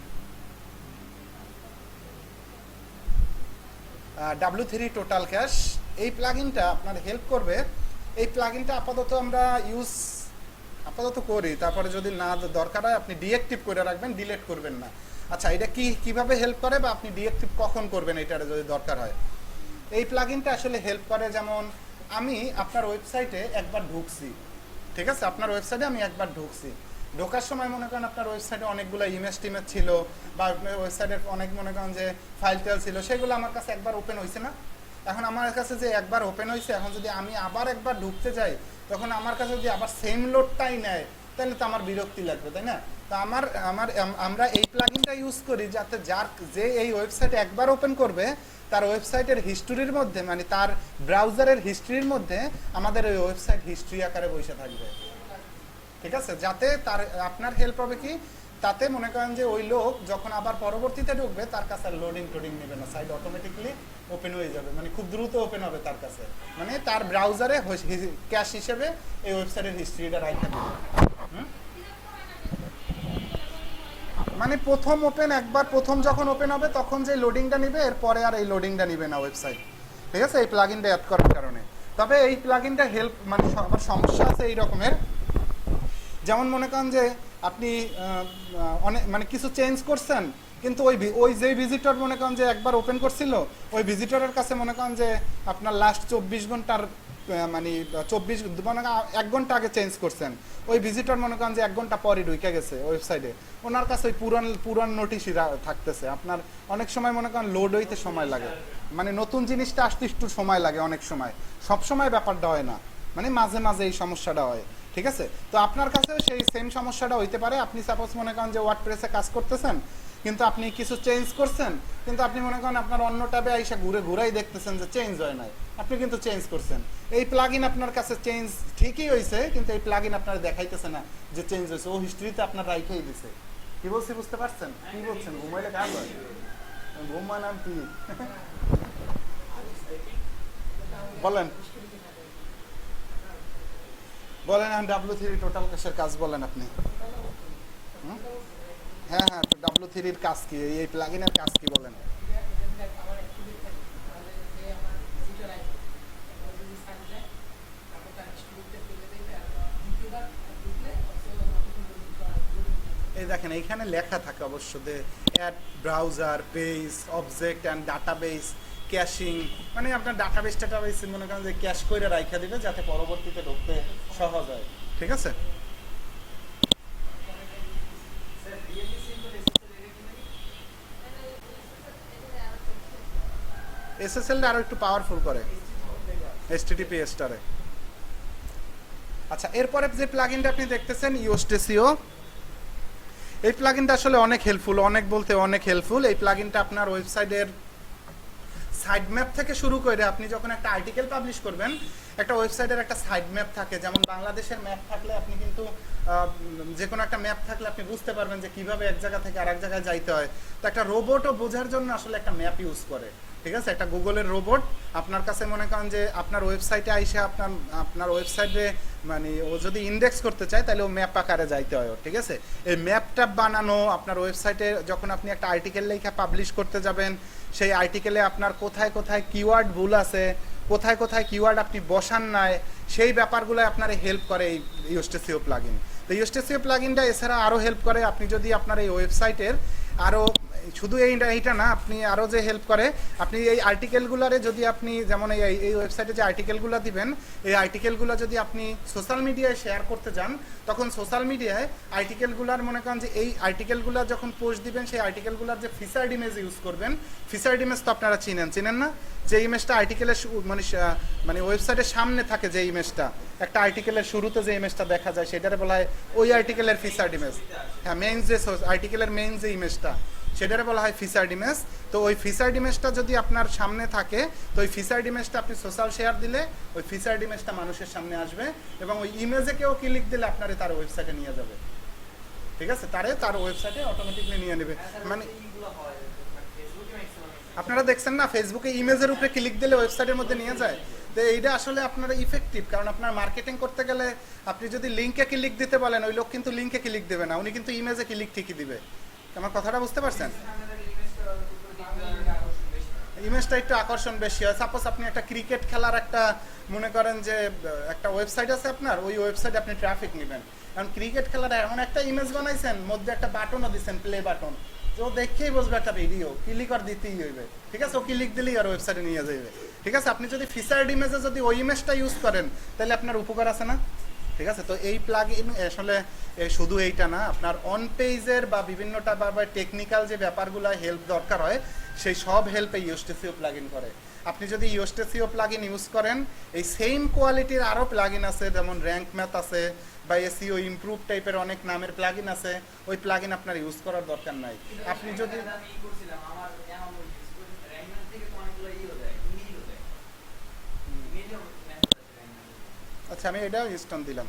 [SPEAKER 1] W3 টোটাল ক্যাশ, এই প্লাগইনটা আপনার হেল্প করবে। এই প্লাগইনটা আপাতত করি, তারপরে যদি না দরকার হয় আপনি ডিএক্টিভ করে রাখবেন, ডিলিট করবেন না। আচ্ছা, এটা কিভাবে হেল্প করে বা আপনি ডিএক্টিভ কখন করবেন এটার যদি দরকার হয়? এই প্লাগইনটা আসলে হেল্প করে, যেমন আমি আপনার ওয়েবসাইটে একবার ঢুকছি, ঠিক আছে? আপনার ওয়েবসাইটে আমি একবার ঢুকছি, ঢোকার সময় মনে করেন আপনার ওয়েবসাইটে অনেকগুলো ইমেজ টিমেজ ছিল বা আপনার ওয়েবসাইটের অনেক মনে করেন যে ফাইল টাইল ছিল, সেগুলো আমার কাছে একবার ওপেন হয়েছে না? এখন আমার কাছে যে একবার ওপেন হয়েছে, এখন যদি আমি আবার একবার ঢুকতে যাই, তখন আমার কাছে যদি আবার সেম লোডটাই নেয় তাহলে তো আমার বিরক্তি লাগবে, তাই না? তো আমরা এই প্লাগইনটা ইউজ করি যাতে যে এই ওয়েবসাইটে একবার ওপেন করবে তার ওয়েবসাইটের হিস্ট্রির মধ্যে, মানে তার ব্রাউজারের হিস্ট্রির মধ্যে আমাদের ওই ওয়েবসাইট হিস্ট্রি আকারে বসে থাকবে, ঠিক আছে? যাতে আপনার হেল্প হবে কি, তাতে মনে করেন যে ওই লোক যখন আবার পরবর্তীতে ঢুকবে তার কাছে আর লোডিং নেবে না, সাইট অটোমেটিকলি ওপেন হয়ে যাবে, মানে খুব দ্রুত ওপেন হবে তার কাছে, মানে তার ব্রাউজারে ক্যাশ হিসেবে এই ওয়েবসাইটের হিস্ট্রিটা রাখা দেবে। মানে প্রথম যখন ওপেন হবে তখন যে লোডিংটা নিবে, এরপরে আর এই লোডিংটা নিবে না ওয়েবসাইট, ঠিক আছে? এই প্লাগইনটা অ্যাড করার কারণে। তবে এই প্লাগইনটা হেল্প মানে আমার সমস্যা আছে এই রকমের, যেমন মনে করেন যে আপনি অনেক মানে কিছু চেঞ্জ করছেন, কিন্তু ওই যে ভিজিটর মনে করেন যে একবার ওপেন করছিল, ওই ভিজিটরের কাছে মনে করেন যে আপনার লাস্ট 24 ঘন্টার মানে 1 ঘন্টা আগে চেঞ্জ করছেন, ওই ভিজিটর মনে করেন যে 1 ঘন্টা পরে ঢুকে গেছে ওয়েবসাইটে, ওনার কাছে ওই পুরান নোটিশই থাকতেছে। আপনার অনেক সময় মনে করেন লোড হইতে সময় লাগে, মানে নতুন জিনিসটা আসতে একটু সময় লাগে অনেক সময়, সব সময় ব্যাপারটা হয় না, মানে মাঝে মাঝে এই সমস্যাটা হয়, ঠিক আছে? তো আপনার কাছেও সেই সেম সমস্যাটা হইতে পারে। আপনি সাপোজ মনে করেন যে ওয়ার্ডপ্রেসে কাজ করতেছেন, কিন্তু আপনি কিছু চেঞ্জ করছেন, কিন্তু আপনি মনে করেন আপনার অন্য ট্যাবে আইসা ঘুরাই দেখতেছেন যে চেঞ্জ হয় নাই, আপনি কিন্তু চেঞ্জ করছেন। এই প্লাগইন আপনার কাছে চেঞ্জ ঠিকই হয়েছে, কিন্তু এই প্লাগইন আপনার দেখাইতেছে না যে চেঞ্জ হয়েছে, ও হিস্ট্রিতে আপনার রাইখেই দিছে। কি বলছি বুঝতে পারছেন? কি বলছেন? ঘুমাইলে কাজ হয়? ঘুমান নাম কি বলেন W3 টোটাল ক্যাশের কাজ বলেন আপনি। হ্যাঁ W3 এর কাজ কি, এই প্লাগইনের কাজ কি বলেন? দেখেন এইখানে লেখা থাকে অবশ্য যে add browser base object and database caching, মানে আপনার ডাটাবেস টাটাবেস মনে করেন যে ক্যাশ করে রাখা দিবে যাতে পরবর্তীতে ঢুকতে সহজ হয়, ঠিক আছে। এসএসএল আরো একটু পাওয়ারফুল করে HTTPS টারে। আচ্ছা, এরপরে যে প্লাগইনটা আপনি দেখতেছেন Yoast SEO, এই প্লাগইনটা আসলে অনেক হেল্পফুল, অনেক বলতে অনেক হেল্পফুল। এই প্লাগইনটা আপনার ওয়েবসাইটের সাইড ম্যাপ থেকে শুরু করে আপনি যখন একটা আর্টিকেল পাবলিশ করবেন, একটা ওয়েবসাইটের একটা সাইড ম্যাপ থাকে, যেমন বাংলাদেশের ম্যাপ থাকলে আপনি কিন্তু যে কোনো একটা ম্যাপ থাকলে আপনি বুঝতে পারবেন যে কিভাবে এক জায়গা থেকে আরেক জায়গায় যাইতে হয়। তো একটা রোবটও বোঝার জন্য আসলে একটা ম্যাপ ইউজ করে, ঠিক আছে। একটা গুগলের রোবট আপনার কাছে মনে করেন যে আপনার ওয়েবসাইটে আইসে আপনার ওয়েবসাইটে মানে ও যদি ইন্ডেক্স করতে চায় তাহলে ও ম্যাপ আকারে যাইতে হয়, ঠিক আছে। এই ম্যাপটা বানানো আপনার ওয়েবসাইটে যখন আপনি একটা আর্টিকেল লেখা পাবলিশ করতে যাবেন, সেই আর্টিকেলে আপনার কোথায় কোথায় কিওয়ার্ড ভুল আছে, কোথায় কোথায় কিওয়ার্ড আপনি বসান নাই, সেই ব্যাপারগুলো আপনার হেল্প করে এই Yoast SEO প্লাগইন। তো Yoast SEO প্লাগইনটা এছাড়া আরও হেল্প করে আপনি যদি আপনার এই ওয়েবসাইটের আরও শুধু এইটা না, আপনি আরও যে হেল্প করে আপনি এই আর্টিকেলগুলারে যদি আপনি যেমন এই ওয়েবসাইটে যে আর্টিকেলগুলো দিবেন, এই আর্টিকেলগুলো যদি আপনি সোশ্যাল মিডিয়ায় শেয়ার করতে যান, তখন সোশ্যাল মিডিয়ায় আর্টিকেলগুলার মনে করেন যে এই আর্টিকেলগুলো যখন পোস্ট দিবেন, সেই আর্টিকেলগুলার যে ফিচার্ড ইমেজ ইউজ করবেন, ফিচার্ড ইমেজ তো আপনারা চিনেন না, যে ইমেজটা আর্টিকেলের মানে ওয়েবসাইটের সামনে থাকে, যে ইমেজটা একটা আর্টিকেলের শুরুতে যে ইমেজটা দেখা যায় সেটারে বলা হয় ওই আর্টিকেলের ফিচার্ড ইমেজ। হ্যাঁ, মেইন যে আর্টিকেলের মেইন যে ইমেজটা সেটারে বলা হয় ফিচার্ড ইমেজ। তো ওই ফিচার্ড ইমেজটা যদি আপনার সামনে থাকে, তো ওই ফিচার্ড ইমেজটা আপনি সোশ্যাল শেয়ার দিলে ওই ফিচার্ড ইমেজটা মানুষের সামনে আসবে এবং ওই ইমেজে কেউ ক্লিক দিলে আপনারে তার ওয়েবসাইটে নিয়ে যাবে, ঠিক আছে। তার ওয়েবসাইটে অটোমেটিকলি নিয়ে নেবে। মানে আপনারা দেখছেন না ফেসবুকে ইমেজের উপরে ক্লিক দিলে ওয়েবসাইটের মধ্যে নিয়ে যায়। তো এইটা আসলে আপনারা ইফেক্টিভ, কারণ আপনার মার্কেটিং করতে গেলে আপনি যদি লিঙ্কে ক্লিক দিতে বলেন, ওই লোক কিন্তু লিঙ্কে ক্লিক দেবে না, উনি কিন্তু ইমেজে ক্লিক ঠিকই দিবে। আমার কথাটা বুঝতে পারছেন? ইমেজটা একটু আকর্ষণ বেশি হয়। সাপোজ আপনি একটা ক্রিকেট খেলার একটা মনে করেন যে একটা ওয়েবসাইট আছে আপনার, ওই ওয়েবসাইটে আপনি ট্রাফিক নেবেন, কারণ ক্রিকেট খেলার এমন একটা ইমেজ বানাইছেন, মধ্যে একটা বাটনও দিচ্ছেন, প্লে বাটন, ও দেখেই বুঝবে একটা ভিডিও, ক্লিক আর দিতেই হইবে, ঠিক আছে। ও ক্লিক দিলেই আর ওয়েবসাইটে নিয়ে যাবে, ঠিক আছে। আপনি যদি ফিচার্ড ইমেজে যদি ওই ইমেজটা ইউজ করেন তাহলে আপনার উপকার আছে না, ঠিক আছে। তো এই প্লাগইন আসলে শুধু এইটা না, আপনার অন পেজের বা বিভিন্নটা বা টেকনিক্যাল যে ব্যাপারগুলো হেল্প দরকার হয়, সেই সব হেল্প এই Yoast SEO প্লাগইন করে। আপনি যদি Yoast SEO প্লাগইন ইউজ করেন, এই সেম কোয়ালিটির আরও প্লাগইন আছে, যেমন র্যাঙ্ক ম্যাথ আছে বা SEO ইমপ্রুভ টাইপের অনেক নামের প্লাগইন আছে, ওই প্লাগইন আপনার ইউজ করার দরকার নাই। আপনি যদি আচ্ছা, আমি এটাও ইনস্টল দিলাম।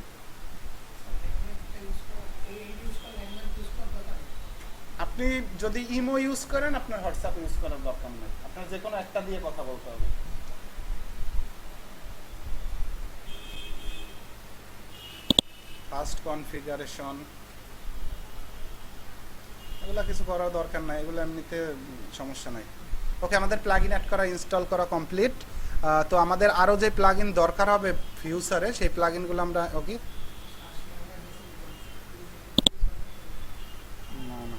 [SPEAKER 1] আপনি যদি ইমো ইউজ করেন, আপনার হোয়াটসঅ্যাপ ইউজ করার দরকার নেই, আপনার যে কোনো একটা দিয়ে কথা বলতে হবে। ফাস্ট কনফিগারেশন এগুলো কিছু করার দরকার নাই, এগুলো এমনিতে সমস্যা নাই। ওকে, আমাদের প্লাগইন অ্যাড করা ইনস্টল করা কমপ্লিট। তো আমাদের আরও যে প্লাগইন দরকার হবে ফিউচারে, সেই প্লাগইনগুলো আমরা ওকে না না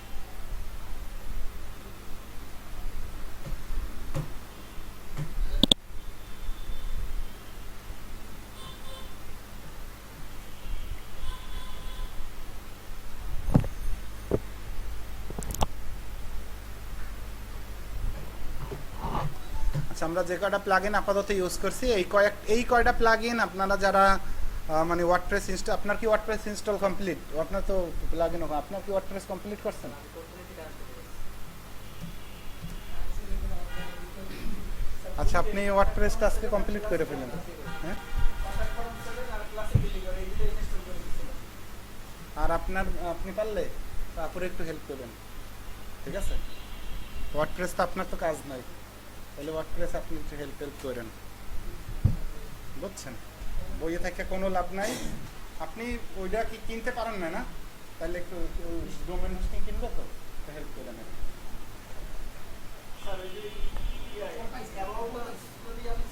[SPEAKER 1] আচ্ছা, আমরা যে কয়টা প্লাগইন আপাতত ইউজ করছি, এই কয়টা প্লাগইন আপনারা যারা মানে ওয়ার্ডপ্রেস ইনস্টল, আপনার কি ওয়ার্ডপ্রেস ইনস্টল কমপ্লিট? আপনার তো প্লাগইন, আপনার কি ওয়ার্ডপ্রেস কমপ্লিট করছেন? আচ্ছা, আপনি ওয়ার্ডপ্রেসটা আজকে কমপ্লিট করে ফেলেন, হ্যাঁ। আর আপনি পারলে তারপরে একটু হেল্প করবেন, ঠিক আছে। ওয়ার্ডপ্রেস তো আপনার তো কাজ নাই, তাহলে ওয়ার্ডপ্রেস আপনি একটু হেল্প করেন, বুঝছেন। বইয়ে থেকে কোনো লাভ নাই। আপনি ওইটা কি কিনতে পারেন না, তাহলে একটু ডোমেন হোস্টিং কিনবে তো হেল্প করে নেন।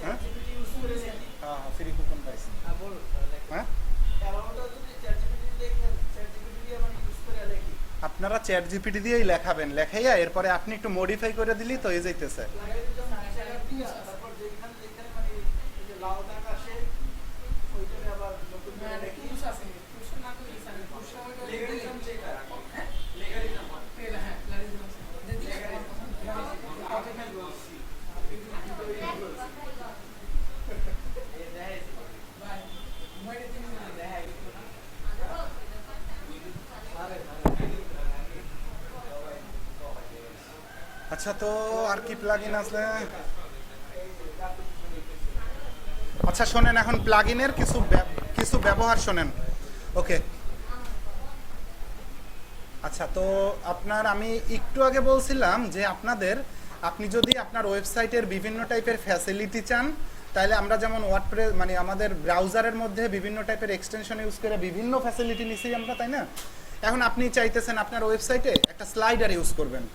[SPEAKER 1] হ্যাঁ হ্যাঁ, ফ্রি কুপন পাইছি। হ্যাঁ, আপনি আপনারা চ্যাট জিপিটি দিয়েই লেখাবেন, লেখাইয়া এরপরে আপনি একটু মডিফাই করে দিলেই তো হয়ে যাইতেছে। আচ্ছা, তো আর কি প্লাগইন আছে? আচ্ছা শোনেন, এখন প্লাগইনের কিছু ব্যবহার শোনেন। ওকে, আচ্ছা, তো আমি একটু আগে বলছিলাম যে আপনি যদি আপনার ওয়েবসাইটের বিভিন্ন টাইপের ফ্যাসিলিটি চান, তাহলে আমরা যেমন ওয়ার্ডপ্রেস মানে আমাদের ব্রাউজারের মধ্যে বিভিন্ন টাইপের এক্সটেনশন ইউজ করে বিভিন্ন ফ্যাসিলিটি নিছি আমরা, তাই না? এখন আপনি চাইতেছেন আপনার ওয়েবসাইটে একটা স্লাইডার ইউজ করবেন।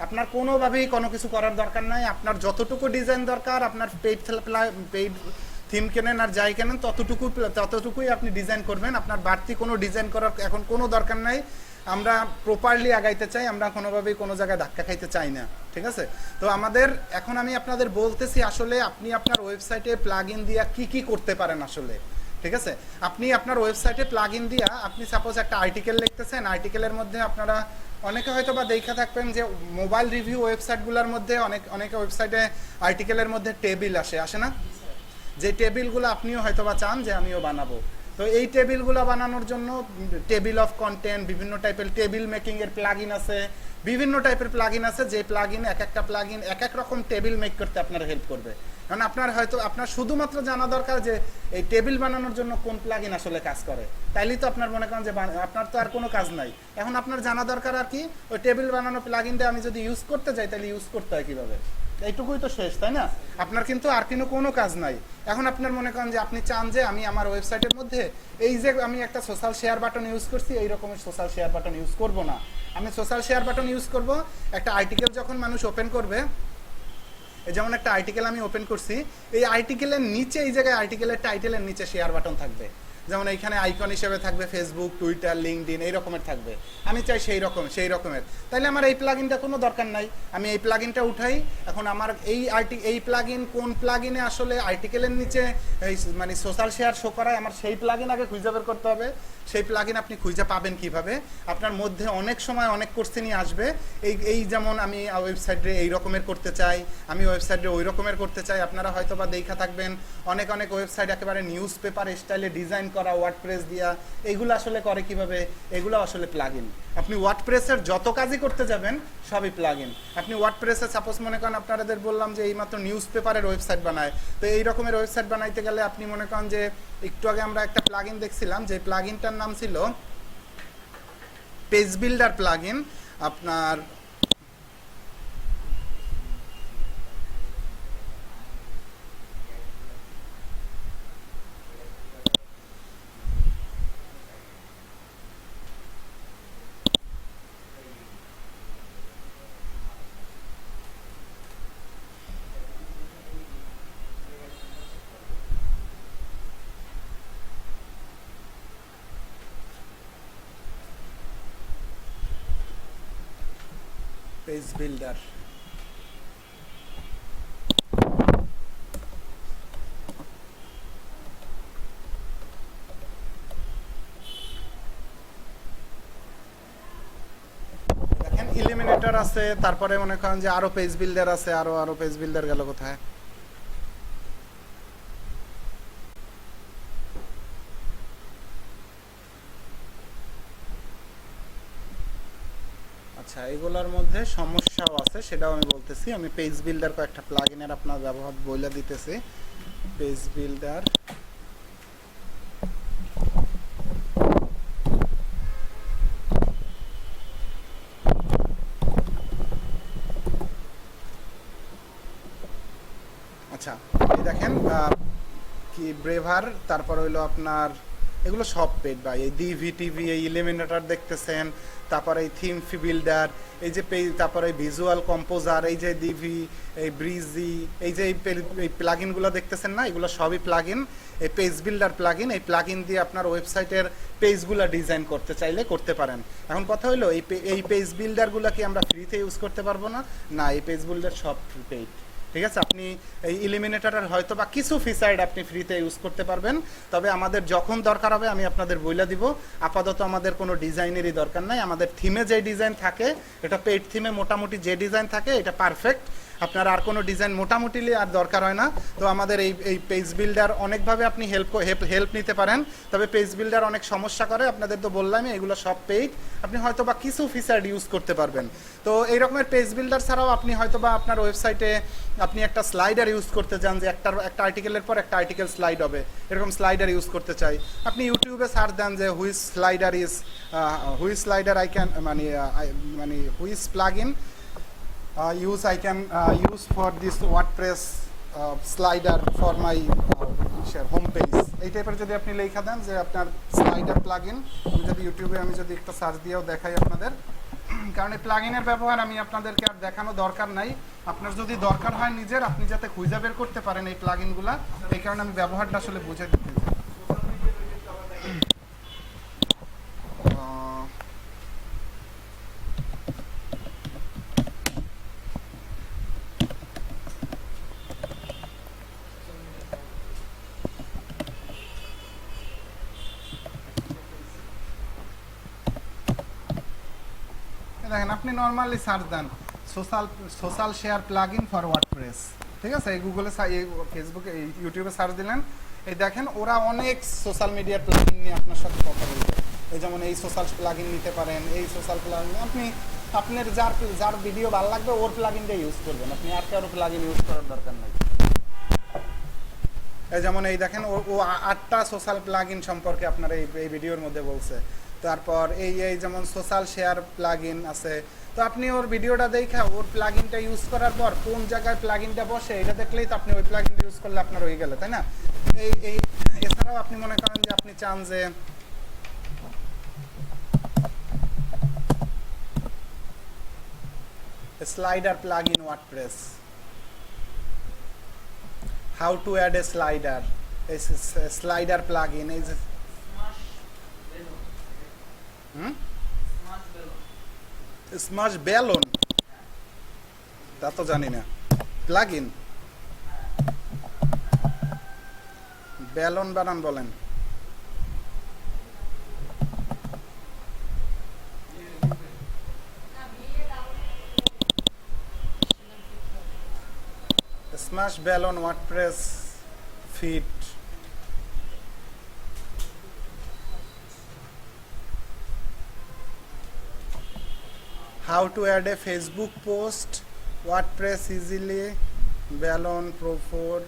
[SPEAKER 1] আপনার কোনোভাবেই কোনো কিছু করার দরকার নাই, আপনার যতটুকু ডিজাইন দরকার, আপনার পেইড থিম কেনেন আর যাই কেনেন ততটুকুই আপনি ডিজাইন করবেন। আপনার বাড়তি কোনো ডিজাইন করার এখন কোনো দরকার নাই। আমরা প্রপারলি আগাইতে চাই, আমরা কোনোভাবেই কোনো জায়গায় ধাক্কা খাইতে চাই না, ঠিক আছে? তো এখন আমি আপনাদের বলতেছি আসলে আপনি আপনার ওয়েবসাইটে প্লাগইন দিয়া কি করতে পারেন আসলে, ঠিক আছে? আপনি আপনার ওয়েবসাইটে প্লাগইন দিয়া আপনি সাপোজ একটা আর্টিকেল লিখতেছেন, আর্টিকেলের মধ্যে আপনারা অনেকে হয়তো বা দেখা থাকবেন যে মোবাইল রিভিউ ওয়েবসাইটগুলোর মধ্যে অনেক ওয়েবসাইটে আর্টিকেলের মধ্যে টেবিল আসে না? যে টেবিলগুলো আপনিও হয়তো বা চান যে আমিও বানাবো। তো এই টেবিলগুলো বানানোর জন্য টেবিল অফ কন্টেন্ট, বিভিন্ন টাইপের টেবিল মেকিংয়ের প্লাগইন আছে, বিভিন্ন টাইপের প্লাগইন আছে, যে প্লাগইন একটা প্লাগইন এক এক রকম টেবিল মেক করতে আপনার হেল্প করবে। কারণ আপনার শুধুমাত্র জানা দরকার যে এই টেবিল বানানোর জন্য কোন প্লাগইন আসলে কাজ করে, তাইলেই তো আপনার মনে করেন যে আপনার তো আর কোনো কাজ নাই। এখন আপনার জানা দরকার আর কি, ওই টেবিল বানানো প্লাগইনটা আমি যদি ইউজ করতে যাই তাহলে ইউজ করতে হয় কীভাবে, এইটুকুই তো শেষ, তাই না? আপনার কিন্তু আর কোনো কাজ নাই। এখন আপনার মনে করেন যে আপনি চান যে আমি আমার ওয়েবসাইটের মধ্যে এই যে আমি একটা সোশ্যাল শেয়ার বাটন ইউজ করছি, এই রকমের সোশ্যাল শেয়ার বাটন ইউজ করব না, আমি সোশ্যাল শেয়ার বাটন ইউজ করব একটা আর্টিকেল যখন মানুষ ওপেন করবে। যেমন একটা আর্টিকেল আমি ওপেন করছি, এই আর্টিকেলের নিচে, এই জায়গায় আর্টিকেলের টাইটেলের নিচে শেয়ার বাটন থাকবে, যেমন এইখানে আইকন হিসেবে থাকবে ফেসবুক, টুইটার, লিঙ্কডইন, এই রকমের থাকবে। আমি চাই সেই রকমের, তাইলে আমার এই প্লাগইনটা কোনো দরকার নাই, আমি এই প্লাগইনটা উঠাই। এখন আমার এই প্লাগইন কোন প্লাগইনে আসলে আর্টিকেলের নিচে মানে সোশ্যাল শেয়ার শো করায়, আমার সেই প্লাগইন আগে খুঁজে বের করতে হবে। সেই প্লাগইন আপনি খুঁজে পাবেন কিভাবে? আপনার মধ্যে অনেক সময় অনেক কোশ্চেনই আসবে, এই যেমন আমি ওয়েবসাইটে এই রকমের করতে চাই, আমি ওয়েবসাইটে ওই রকমের করতে চাই। আপনারা হয়তো বা দেখা থাকবেন অনেক ওয়েবসাইট একেবারে নিউজ পেপার স্টাইলে ডিজাইন করা, ওয়ার্ডপ্রেস দিয়া, এইগুলো আসলে করে কিভাবে? এগুলো আসলে প্লাগইন। আপনি ওয়ার্ডপ্রেসের যত কাজই করতে যাবেন সবই প্লাগইন। আপনি ওয়ার্ডপ্রেসে সাপোজ মনে করেন আপনাদের বললাম যে এইমাত্র নিউজ পেপারের ওয়েবসাইট বানায়, তো এই রকমের ওয়েবসাইট বানাইতে গেলে আপনি মনে করেন যে একটু আগে আমরা একটা প্লাগইন দেখছিলাম, যে প্লাগইনটার নাম ছিল পেজ বিল্ডার প্লাগইন। আপনার পেজ বিল্ডার, ইলিমিনেটর আছে, তারপরে মনে করেন যে আরো পেজ বিল্ডার আছে, আরো পেজ বিল্ডার গেল কোথায়? আচ্ছা, এগুলোর মধ্যে সমস্যাও আছে, সেটাও আমি বলতেছি। আমি পেজ বিল্ডার কয়েকটা প্লাগইনের আপনার ব্যবহার বইলা দিতেছি। পেজ বিল্ডার, আচ্ছা এই দেখেন কি ব্রেভার, তারপর হইলো আপনার এগুলো সব পেড ভাই। এই ডিভি টিভি, এই ইলিমিনেটর দেখতেছেন, তারপরে এই থিম বিল্ডার, এই যে তারপরে এই ভিজুয়াল কম্পোজার, এই যে ডিভি, এই ব্রিজি, এই যে এই প্লাগইনগুলো দেখতেছেন না, এগুলো সবই প্লাগইন। এই পেজ বিল্ডার প্লাগইন, এই প্লাগইন দিয়ে আপনার ওয়েবসাইটের পেজগুলো ডিজাইন করতে চাইলে করতে পারেন। এখন কথা হলো এই পেজ বিল্ডারগুলো কি আমরা ফ্রিতে ইউজ করতে পারবো না? না, এই পেজ বিল্ডার সব পেইড। ঠিক আছে, আপনি এই ইলিমিনেটরের হয়তো বা কিছু ফিচার আপনি ফ্রিতে ইউজ করতে পারবেন, তবে আমাদের যখন দরকার হবে আমি আপনাদের বইলা দিব। আপাতত আমাদের কোনো ডিজাইনেরই দরকার নাই। আমাদের থিমে যে ডিজাইন থাকে, এটা পেইড থিমে মোটামুটি যে ডিজাইন থাকে এটা পারফেক্ট। আপনার আর কোনো ডিজাইন মোটামুটিলি আর দরকার হয় না। তো আমাদের এই পেজ বিল্ডার অনেকভাবে আপনি হেল্প নিতে পারেন, তবে পেজ বিল্ডার অনেক সমস্যা করে। আপনাদের তো বললামই এগুলো সব পেইড, আপনি হয়তো বা কিছু ফিচার ইউজ করতে পারবেন। তো এই রকমের পেজ বিল্ডার ছাড়াও আপনি হয়তো বা আপনার ওয়েবসাইটে আপনি একটা স্লাইডার ইউজ করতে চান, যে একটা আর্টিকেলের পর একটা আর্টিকেল স্লাইড হবে, এরকম স্লাইডার ইউজ করতে চাই। আপনি ইউটিউবে সার্চ দেন যে হুইচ স্লাইডার আই ক্যান মানে which plug in I can use for this WordPress slider for my home page. এই টাইপের যদি আপনি লেখা দেন যে আপনার স্লাইডার প্লাগইন, আমি যদি ইউটিউবে একটা সার্চ দিয়েও দেখাই আপনাদের, কারণ এই প্লাগইনের ব্যবহার আমি আপনাদেরকে আর দেখানো দরকার নাই। আপনার যদি দরকার হয় নিজের, আপনি যাতে খুঁজে বের করতে পারেন এই প্লাগইনগুলা, এই কারণে আমি ব্যবহারটা আসলে বুঝে দিতে চাই। দেখেন, আপনি নর্মালি সার্চ দেন social share plugin for WordPress, ঠিক আছে, এই গুগলে, এই ফেসবুকে, এই ইউটিউবে সার্চ দিলেন, এই দেখেন ওরা অনেক সোশ্যাল মিডিয়ার প্লাগইন নিয়ে আপনার সাথে কথা বলবে। এই যেমন এই সোশ্যাল প্লাগইন নিতে পারেন, এই সোশ্যাল প্লাগইন আপনার যার ভিডিও ভালো লাগবে ওর প্লাগইনটা ইউজ করবেন, আপনি আর কারো প্লাগইন ইউজ করার দরকার নাই। এই যেমন এই দেখেন ও 8টা সোশ্যাল প্লাগইন সম্পর্কে আপনার এই ভিডিওর মধ্যে বলছে। তারপর এই যেমন সোশ্যাল শেয়ার প্লাগইন আছে, তো আপনি ওর ভিডিওটা দেখা ওর প্লাগইনটা ইউজ করার পর কোন জায়গায় প্লাগইনটা বসে এটা দেখলেই তো আপনি ওই প্লাগইনটা ইউজ করলে আপনার হয়ে গেল, তাই না? এছাড়াও আপনি মনে করেন যে আপনি চান যে slider plugin WordPress, how to add a slider, a slider plugin is smash balloon, তা তো জানি না। প্লাগইন বেলুন বানান বলেন। Smash balloon WordPress fit, how to add a Facebook post, WordPress easily, balloon pro 4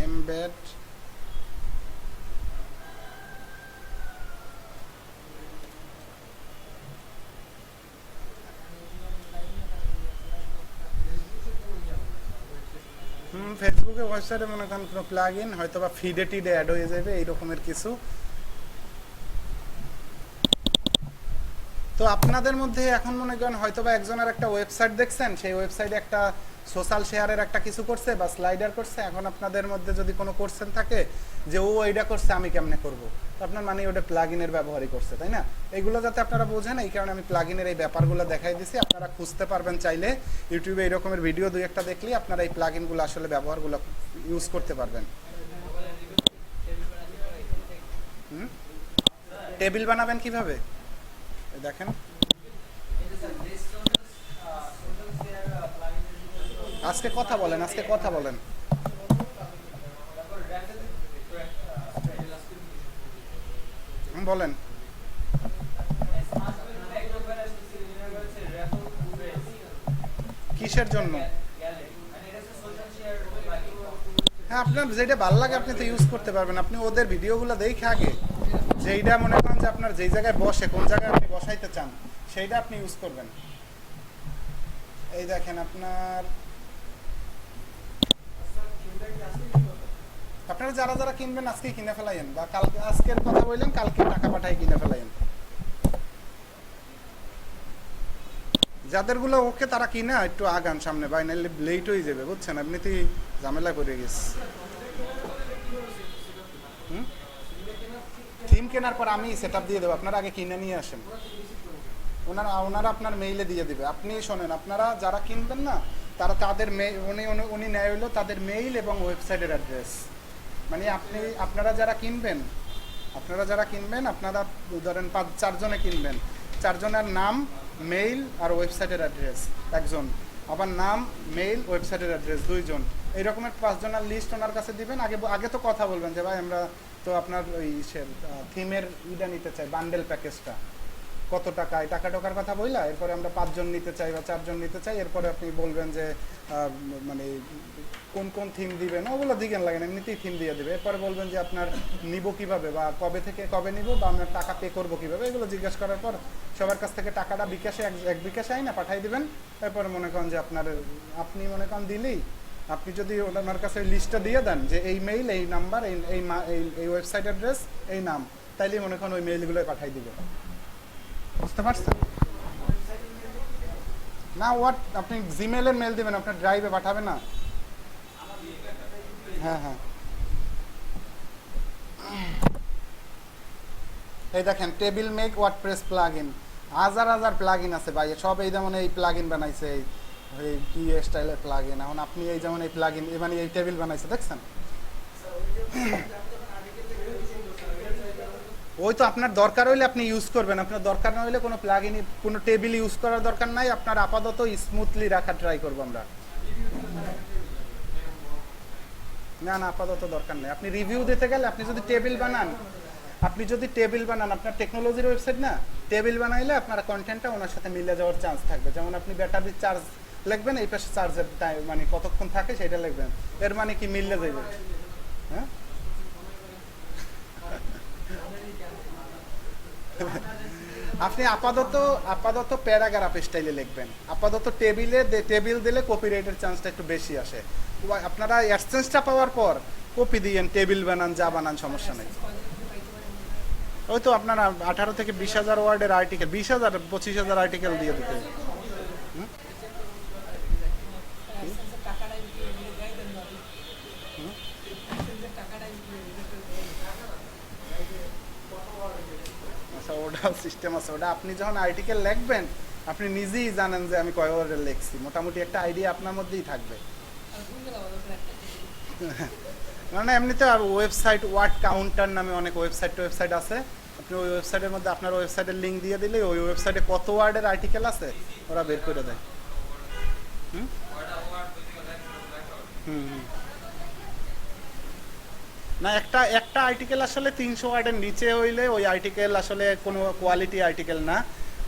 [SPEAKER 1] embed, ফেসবুকে ওয়েবসাইটে মনে করেন কোনো প্লাগইন হয়তো বা ফিডে টিডে অ্যাড হয়ে যাবে এই রকমের কিছু। তো আপনাদের মধ্যে এখন মনে করেন হয়তো বা একজনের একটা ওয়েবসাইট দেখছেন, সেই ওয়েবসাইটে একটা সোশ্যাল শেয়ারের একটা কিছু করছে বা স্লাইডার করছে। এখন আপনাদের মধ্যে যদি কোনো কোশ্চেন থাকে যে ও এইটা করছে আমি কেমনে করব, তো আপনার মানে ওটা প্লাগইনের ব্যবহারই করছে, তাই না? এইগুলো যাতে আপনারা বোঝেন এই কারণে আমি প্লাগইনের এই ব্যাপারগুলো দেখাই দিছি। আপনারা খুঁজতে পারবেন চাইলে ইউটিউবে এই রকমের ভিডিও দুই একটা দেখলেই আপনারা এই প্লাগইনগুলো আসলে ব্যবহারগুলো ইউজ করতে পারবেন। টেবিল বানাবেন কিভাবে দেখেন, আজকে কথা বলেন, আজকে কথা বলেন। বলেন কিসের জন্য? হ্যাঁ, আপনার যেটা ভালো লাগে আপনি তো ইউজ করতে পারবেন। আপনি ওদের ভিডিওগুলো দেখে আগে যেইটা মনে করেন যে আপনার যেই জায়গায় বসে, কোন জায়গায় আপনি বসাইতে চান সেইটা আপনি ইউজ করবেন। এই দেখেন আপনার আপনারা যারা যারা কিনবেন আজকে কিনে ফেলাইন, বা কালকে আজকের কথা বললেন কালকে টাকা পাঠাই কিনে ফেলাইন। যাদেরগুলো ওকে তারা কিনা একটু আগান সামনে, ভাই নাহলে লেট হয়ে যাবে বুঝছেন, এমনিতেই ঝামেলা পড়ে গেছে। থিম কেনার পর আমি সেট আপ দিয়ে দেবো, আপনারা আগে কিনে নিয়ে আসেন, ওনারা আপনার মেইলে দিয়ে দিবে। আপনি শোনেন, আপনারা যারা কিনবেন না তারা তাদের উনি নেয় হলো তাদের মেইল এবং ওয়েবসাইটের অ্যাড্রেস। মানে আপনারা যারা কিনবেন আপনারা ধরেন 4 জনে কিনবেন, 4 জনের নাম, মেইল আর ওয়েবসাইটের অ্যাড্রেস একজন, আবার নাম, মেইল, ওয়েবসাইটের অ্যাড্রেস 2 জন, এই রকমের 5 জনের লিস্ট ওনার কাছে দিবেন। আগে তো কথা বলবেন যে ভাই আমরা তো আপনার ওই থিমের ইটা নিতে চাই, বান্ডেল প্যাকেজটা কত টাকায়, টাকা টাকার কথা বললা, এরপরে আমরা 5 জন নিতে চাই বা 4 জন নিতে চাই, এরপরে আপনি বলবেন যে মানে কোন কোন থিম দিবেন, ওগুলো দিকেন লাগেন, এমনিতেই থিম দিয়ে দেবে। এরপরে বলবেন যে আপনার নিব কিভাবে, বা কবে থেকে কবে নিব, বা আপনার টাকা পে করবো কিভাবে, এগুলো জিজ্ঞাসা করার পর সবার কাছ থেকে টাকাটা বিকাশে এক বিকাশে আই না পাঠাই দিবেন। এরপরে মনে করেন যে আপনি মনে করেন দিলেই, আপনি যদি ওনার কাছে লিস্টটা দিয়ে দেন যে এই মেইল, এই নাম্বার, এই ওয়েবসাইট অ্যাড্রেস, এই নাম, তাইলেই মনে করেন ওই মেইলগুলো পাঠাই দিবে। বুঝতে পারছেন না? আপনি জিমেইলের মেল দিবেন, আপনার ড্রাইভে পাঠাবে না। হ্যাঁ হ্যাঁ, এই দেখেন টেবিল মেক ওয়ার্ডপ্রেস প্লাগইন, হাজার প্লাগইন আছে ভাই, সব এই যেমন এই প্লাগইন বানাইছে, এই কি স্টাইলের প্লাগইন। এখন আপনি এই যেমন এই প্লাগইন মানে এই টেবিল বানাইছে দেখছেন, ওই তো আপনার দরকার হইলে আপনি ইউজ করবেন, আপনার দরকার না হইলে কোনো প্লাগইন, কোনো টেবিল ইউজ করার দরকার নাই। আপনার আপাতত স্মুথলি রাখা ট্রাই করবো আমরা। না আপাতত দরকার নেই। আপনি রিভিউ দিতে গেলে আপনি যদি টেবিল বানান, আপনার টেকনোলজির ওয়েবসাইট না, টেবিল বানাইলে আপনার কন্টেন্টটা ওনার সাথে মিলে যাওয়ার চান্স থাকবে। যেমন আপনি ব্যাটারির চার্জ লিখবেন, এই পাশে চার্জের টাইম মানে কতক্ষণ থাকে সেটা লিখবেন, এর মানে কি মিললে যাবে। হ্যাঁ আপনি আপাতত প্যারাগ্রাফ স্টাইলে লিখবেন, আপাতত টেবিল দিলে কপিরাইটের চান্সটা একটু বেশি আসে। আপনারা অ্যাডসেন্সটা পাওয়ার পর কপি দিয়েন, টেবিল বানান, যা বানান, সমস্যা নেই। ওই তো আপনার 18 থেকে 20,000 ওয়ার্ডের আর্টিকেল, 20,000 25,000 আর্টিকেল দিয়ে দিতে। আচ্ছা, ওটাও সিস্টেম আছে। ওটা আপনি যখন আর্টিকেল লিখবেন আপনি নিজেই জানেন যে আমি কয় ওয়ার্ডে লিখছি, মোটামুটি একটা আইডিয়া আপনার মধ্যেই থাকবে। মানে এমনিতে ওয়েবসাইট, ওয়ার্ড কাউন্টার নামে অনেক ওয়েবসাইট আছে, আপনি ওই ওয়েবসাইটের মধ্যে আপনার ওয়েবসাইটের লিঙ্ক দিয়ে দিলে ওই ওয়েবসাইটে কত ওয়ার্ডের আর্টিকেল আছে ওরা বের করে দেয়। না, একটা আর্টিকেল আসলে 300 ওয়ার্ডের নিচে হইলে ওই আর্টিকেল আসলে কোনো কোয়ালিটি আর্টিকেল না,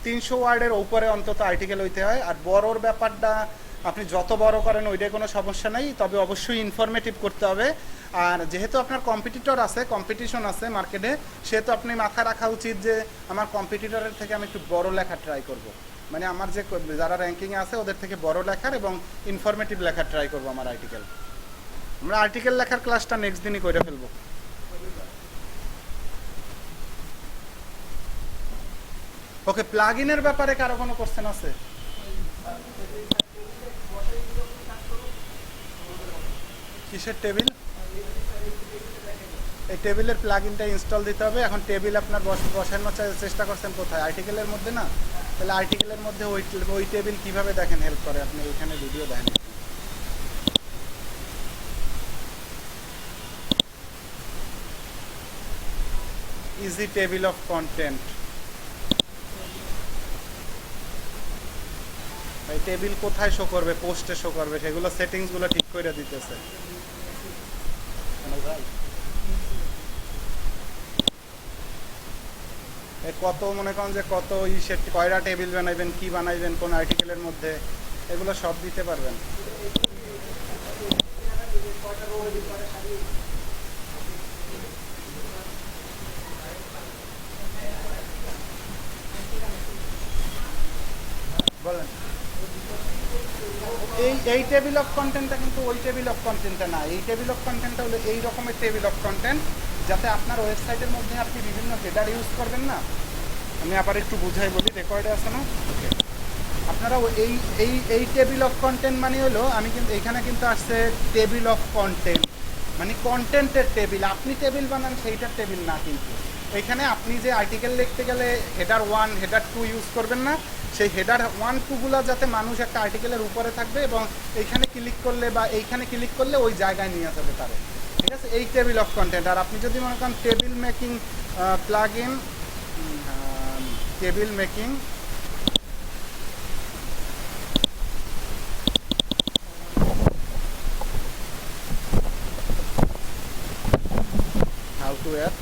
[SPEAKER 1] 300 ওয়ার্ডের উপরে অন্তত আর্টিকেল হইতে হয়। আর বড়োর ব্যাপারটা আপনি যত বড় করেন ওইটাই কোনো সমস্যা নেই, তবে অবশ্যই ইনফরমেটিভ করতে হবে। আর যেহেতু আপনার কম্পিটিশন আছে মার্কেটে, সেহেতু আপনি মাথায় রাখা উচিত যে আমার কম্পিটিটরের থেকে আমি একটু বড় লেখা ট্রাই করব, মানে আমার যে যারা র্যাঙ্কিংয়ে আছে ওদের থেকে বড় লেখার এবং ইনফরমেটিভ লেখার ট্রাই করব আমার আর্টিকেল। আমরা আর্টিকেল লেখার ক্লাসটা নেক্সট দিনই করে ফেলবো। ওকে, প্লাগইনের ব্যাপারে কারো কোনো কোশ্চেন আছে? কিসের টেবিল? এই টেবিলের প্লাগইনটা ইনস্টল দিতে হবে। এখন টেবিল আপনার বসানোর চেষ্টা করছেন কোথায়? আর্টিকেলের মধ্যে না? তাহলে আর্টিকেলের মধ্যে ওই টেবিল কিভাবে দেখেন হেল্প করে, আপনি ওইখানে ভিডিও দেখেন। ইজি টেবিল অফ কন্টেন্ট, এই টেবিল কোথায় শো করবে, পোস্টে শো করবে, সেগুলো সেটিংসগুলো ঠিক করে দিতেছে। কত মনে করেন যে কত কয়টা টেবিল বানাইবেন, কি বানাইবেন কোন আর্টিকেলের মধ্যে, এগুলো সব দিতে পারবেন। বলেন। এই টেবিল অফ কন্টেন্টটা কিন্তু ওই টেবিল অফ কন্টেন্টটা না, এই টেবিল অফ কন্টেন্টটা হলো এই রকমের টেবিল অফ কন্টেন্ট, যাতে আপনার ওয়েবসাইটের মধ্যে আপনি বিভিন্ন হেডার ইউজ করবেন না। আমি আবার একটু বুঝাই বলি, রেকর্ডে আছে না? ওকে, আপনারা এই এই এই টেবিল অফ কন্টেন্ট মানে হলো, আমি কিন্তু এখানে কিন্তু আসছে টেবিল অফ কন্টেন্ট, মানে কন্টেন্টের টেবিল। আপনি টেবিল বানান সেইটার টেবিল না, কিন্তু এখানে আপনি যে আর্টিকেল লিখতে গেলে হেডার 1 হেডার 2 ইউজ করবেন না, সেই হেডার 1 2গুলো যাতে মানুষ একটা আর্টিকেলের উপরে থাকবে এবং এইখানে ক্লিক করলে বা এইখানে ক্লিক করলে ওই জায়গায় নিয়ে যাবে তারে, ঠিক আছে? এই টেবিল অফ কন্টেন্ট। আর আপনি যদি মনে করেন table making plug in, table making how to add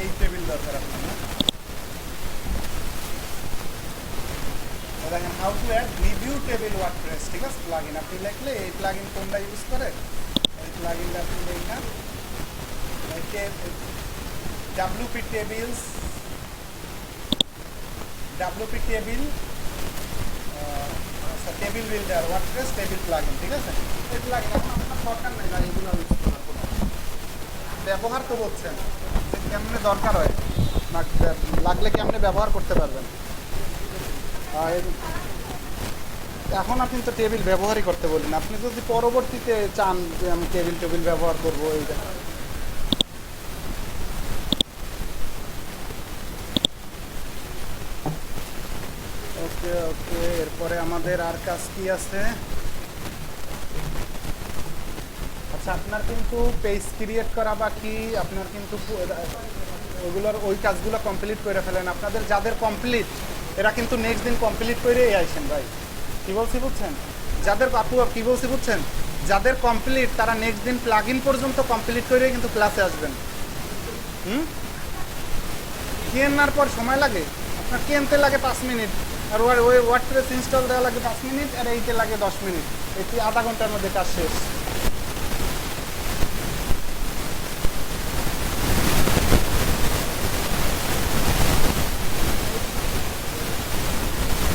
[SPEAKER 1] এই টেবিল দরকার আপনার না? দেখেন how to add review table WordPress, ঠিক আছে? প্লাগইন আপনি লিখলে এই প্লাগইন কোনটা ইউজ করে, এই প্লাগইনটা আপনি লেখা ডাব্লিউপি টেবিলস, ডাব্লিউপি টেবিল, আচ্ছা table builder WordPress table plugin, ঠিক আছে? এই প্লাগইন এখন আপনার দরকার নেই না এগুলো ইউজ করার, কোনো ব্যবহার তো বলছেন যে কেমনে দরকার হয় না, লাগলে কেমনে ব্যবহার করতে পারবেন। এখন আপনি তো টেবিল ব্যবহারই করতে বলেন, আপনি যদি পরবর্তীতে চান যে আমি টেবিল ব্যবহার করবো এইটা। ওকে ওকে, এরপরে আমাদের আর কাজ কি আছে? আচ্ছা, আপনার কিন্তু পেজ ক্রিয়েট করা বাকি, আপনার কিন্তু ওগুলোর ওই কাজগুলো কমপ্লিট করে ফেলেন। আপনাদের যাদের কমপ্লিট এরা কিন্তু নেক্সট দিন কমপ্লিট করেই আইসেন ভাই, কি বলছি বুঝছেন? যাদের আপু কি বলছি বুঝছেন, যাদের কমপ্লিট তারা নেক্সট দিন প্লাগ ইন পর্যন্ত কমপ্লিট করে কিন্তু ক্লাসে আসবেন। কেনার পর সময় লাগে, আপনার কেনতে লাগে 5 মিনিট, আর ওই ওয়ার্ডপ্রেস ইনস্টল দেওয়া লাগে 5 মিনিট, আর এইতে লাগে 10 মিনিট, এটি আধা ঘন্টার মধ্যে কাজ শেষ।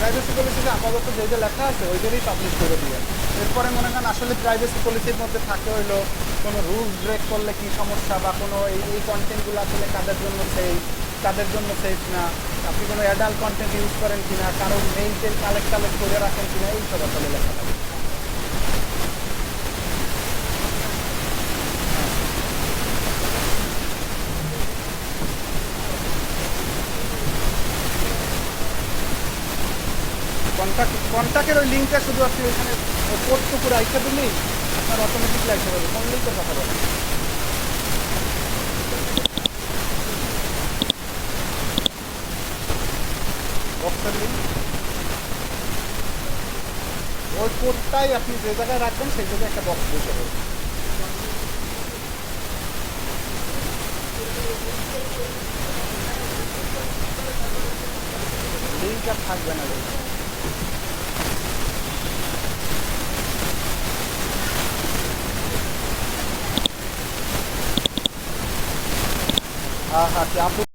[SPEAKER 1] প্রাইভেসি পলিসিতে আপাতত যেটা লেখা আছে ওইটারই পাবলিশ করে দিয়ে, এরপরে মনে করেন আসলে প্রাইভেসি পলিসির মধ্যে থাকে হইলো কোনো রুলস ব্রেক করলে কি সমস্যা, বা কোনো এই কন্টেন্টগুলো আসলে কাদের জন্য সেই, কাদের জন্য সেফ না, আপনি কোনো অ্যাডাল্ট কন্টেন্ট ইউজ করেন কিনা, কারণ মেইল টেল কালেক্ট করে রাখেন কিনা, এইসব আসলে লেখা থাকে। কন্ট্যাক্টের ওই লিঙ্কটা শুধু আপনি ওইখানে কোডটুকু রাইখে দিলেই আপনার অটোমেটিক লাইতে পারবে। কোন লিঙ্কের কথা বলেন? বক্সের লিঙ্ক, ওই কোডটাই আপনি যে জায়গায় রাখবেন সেই জায়গায় একটা বক্স দিতে হবে। লিঙ্ক আর থাকবে না। हाँ हाँ, क्या आप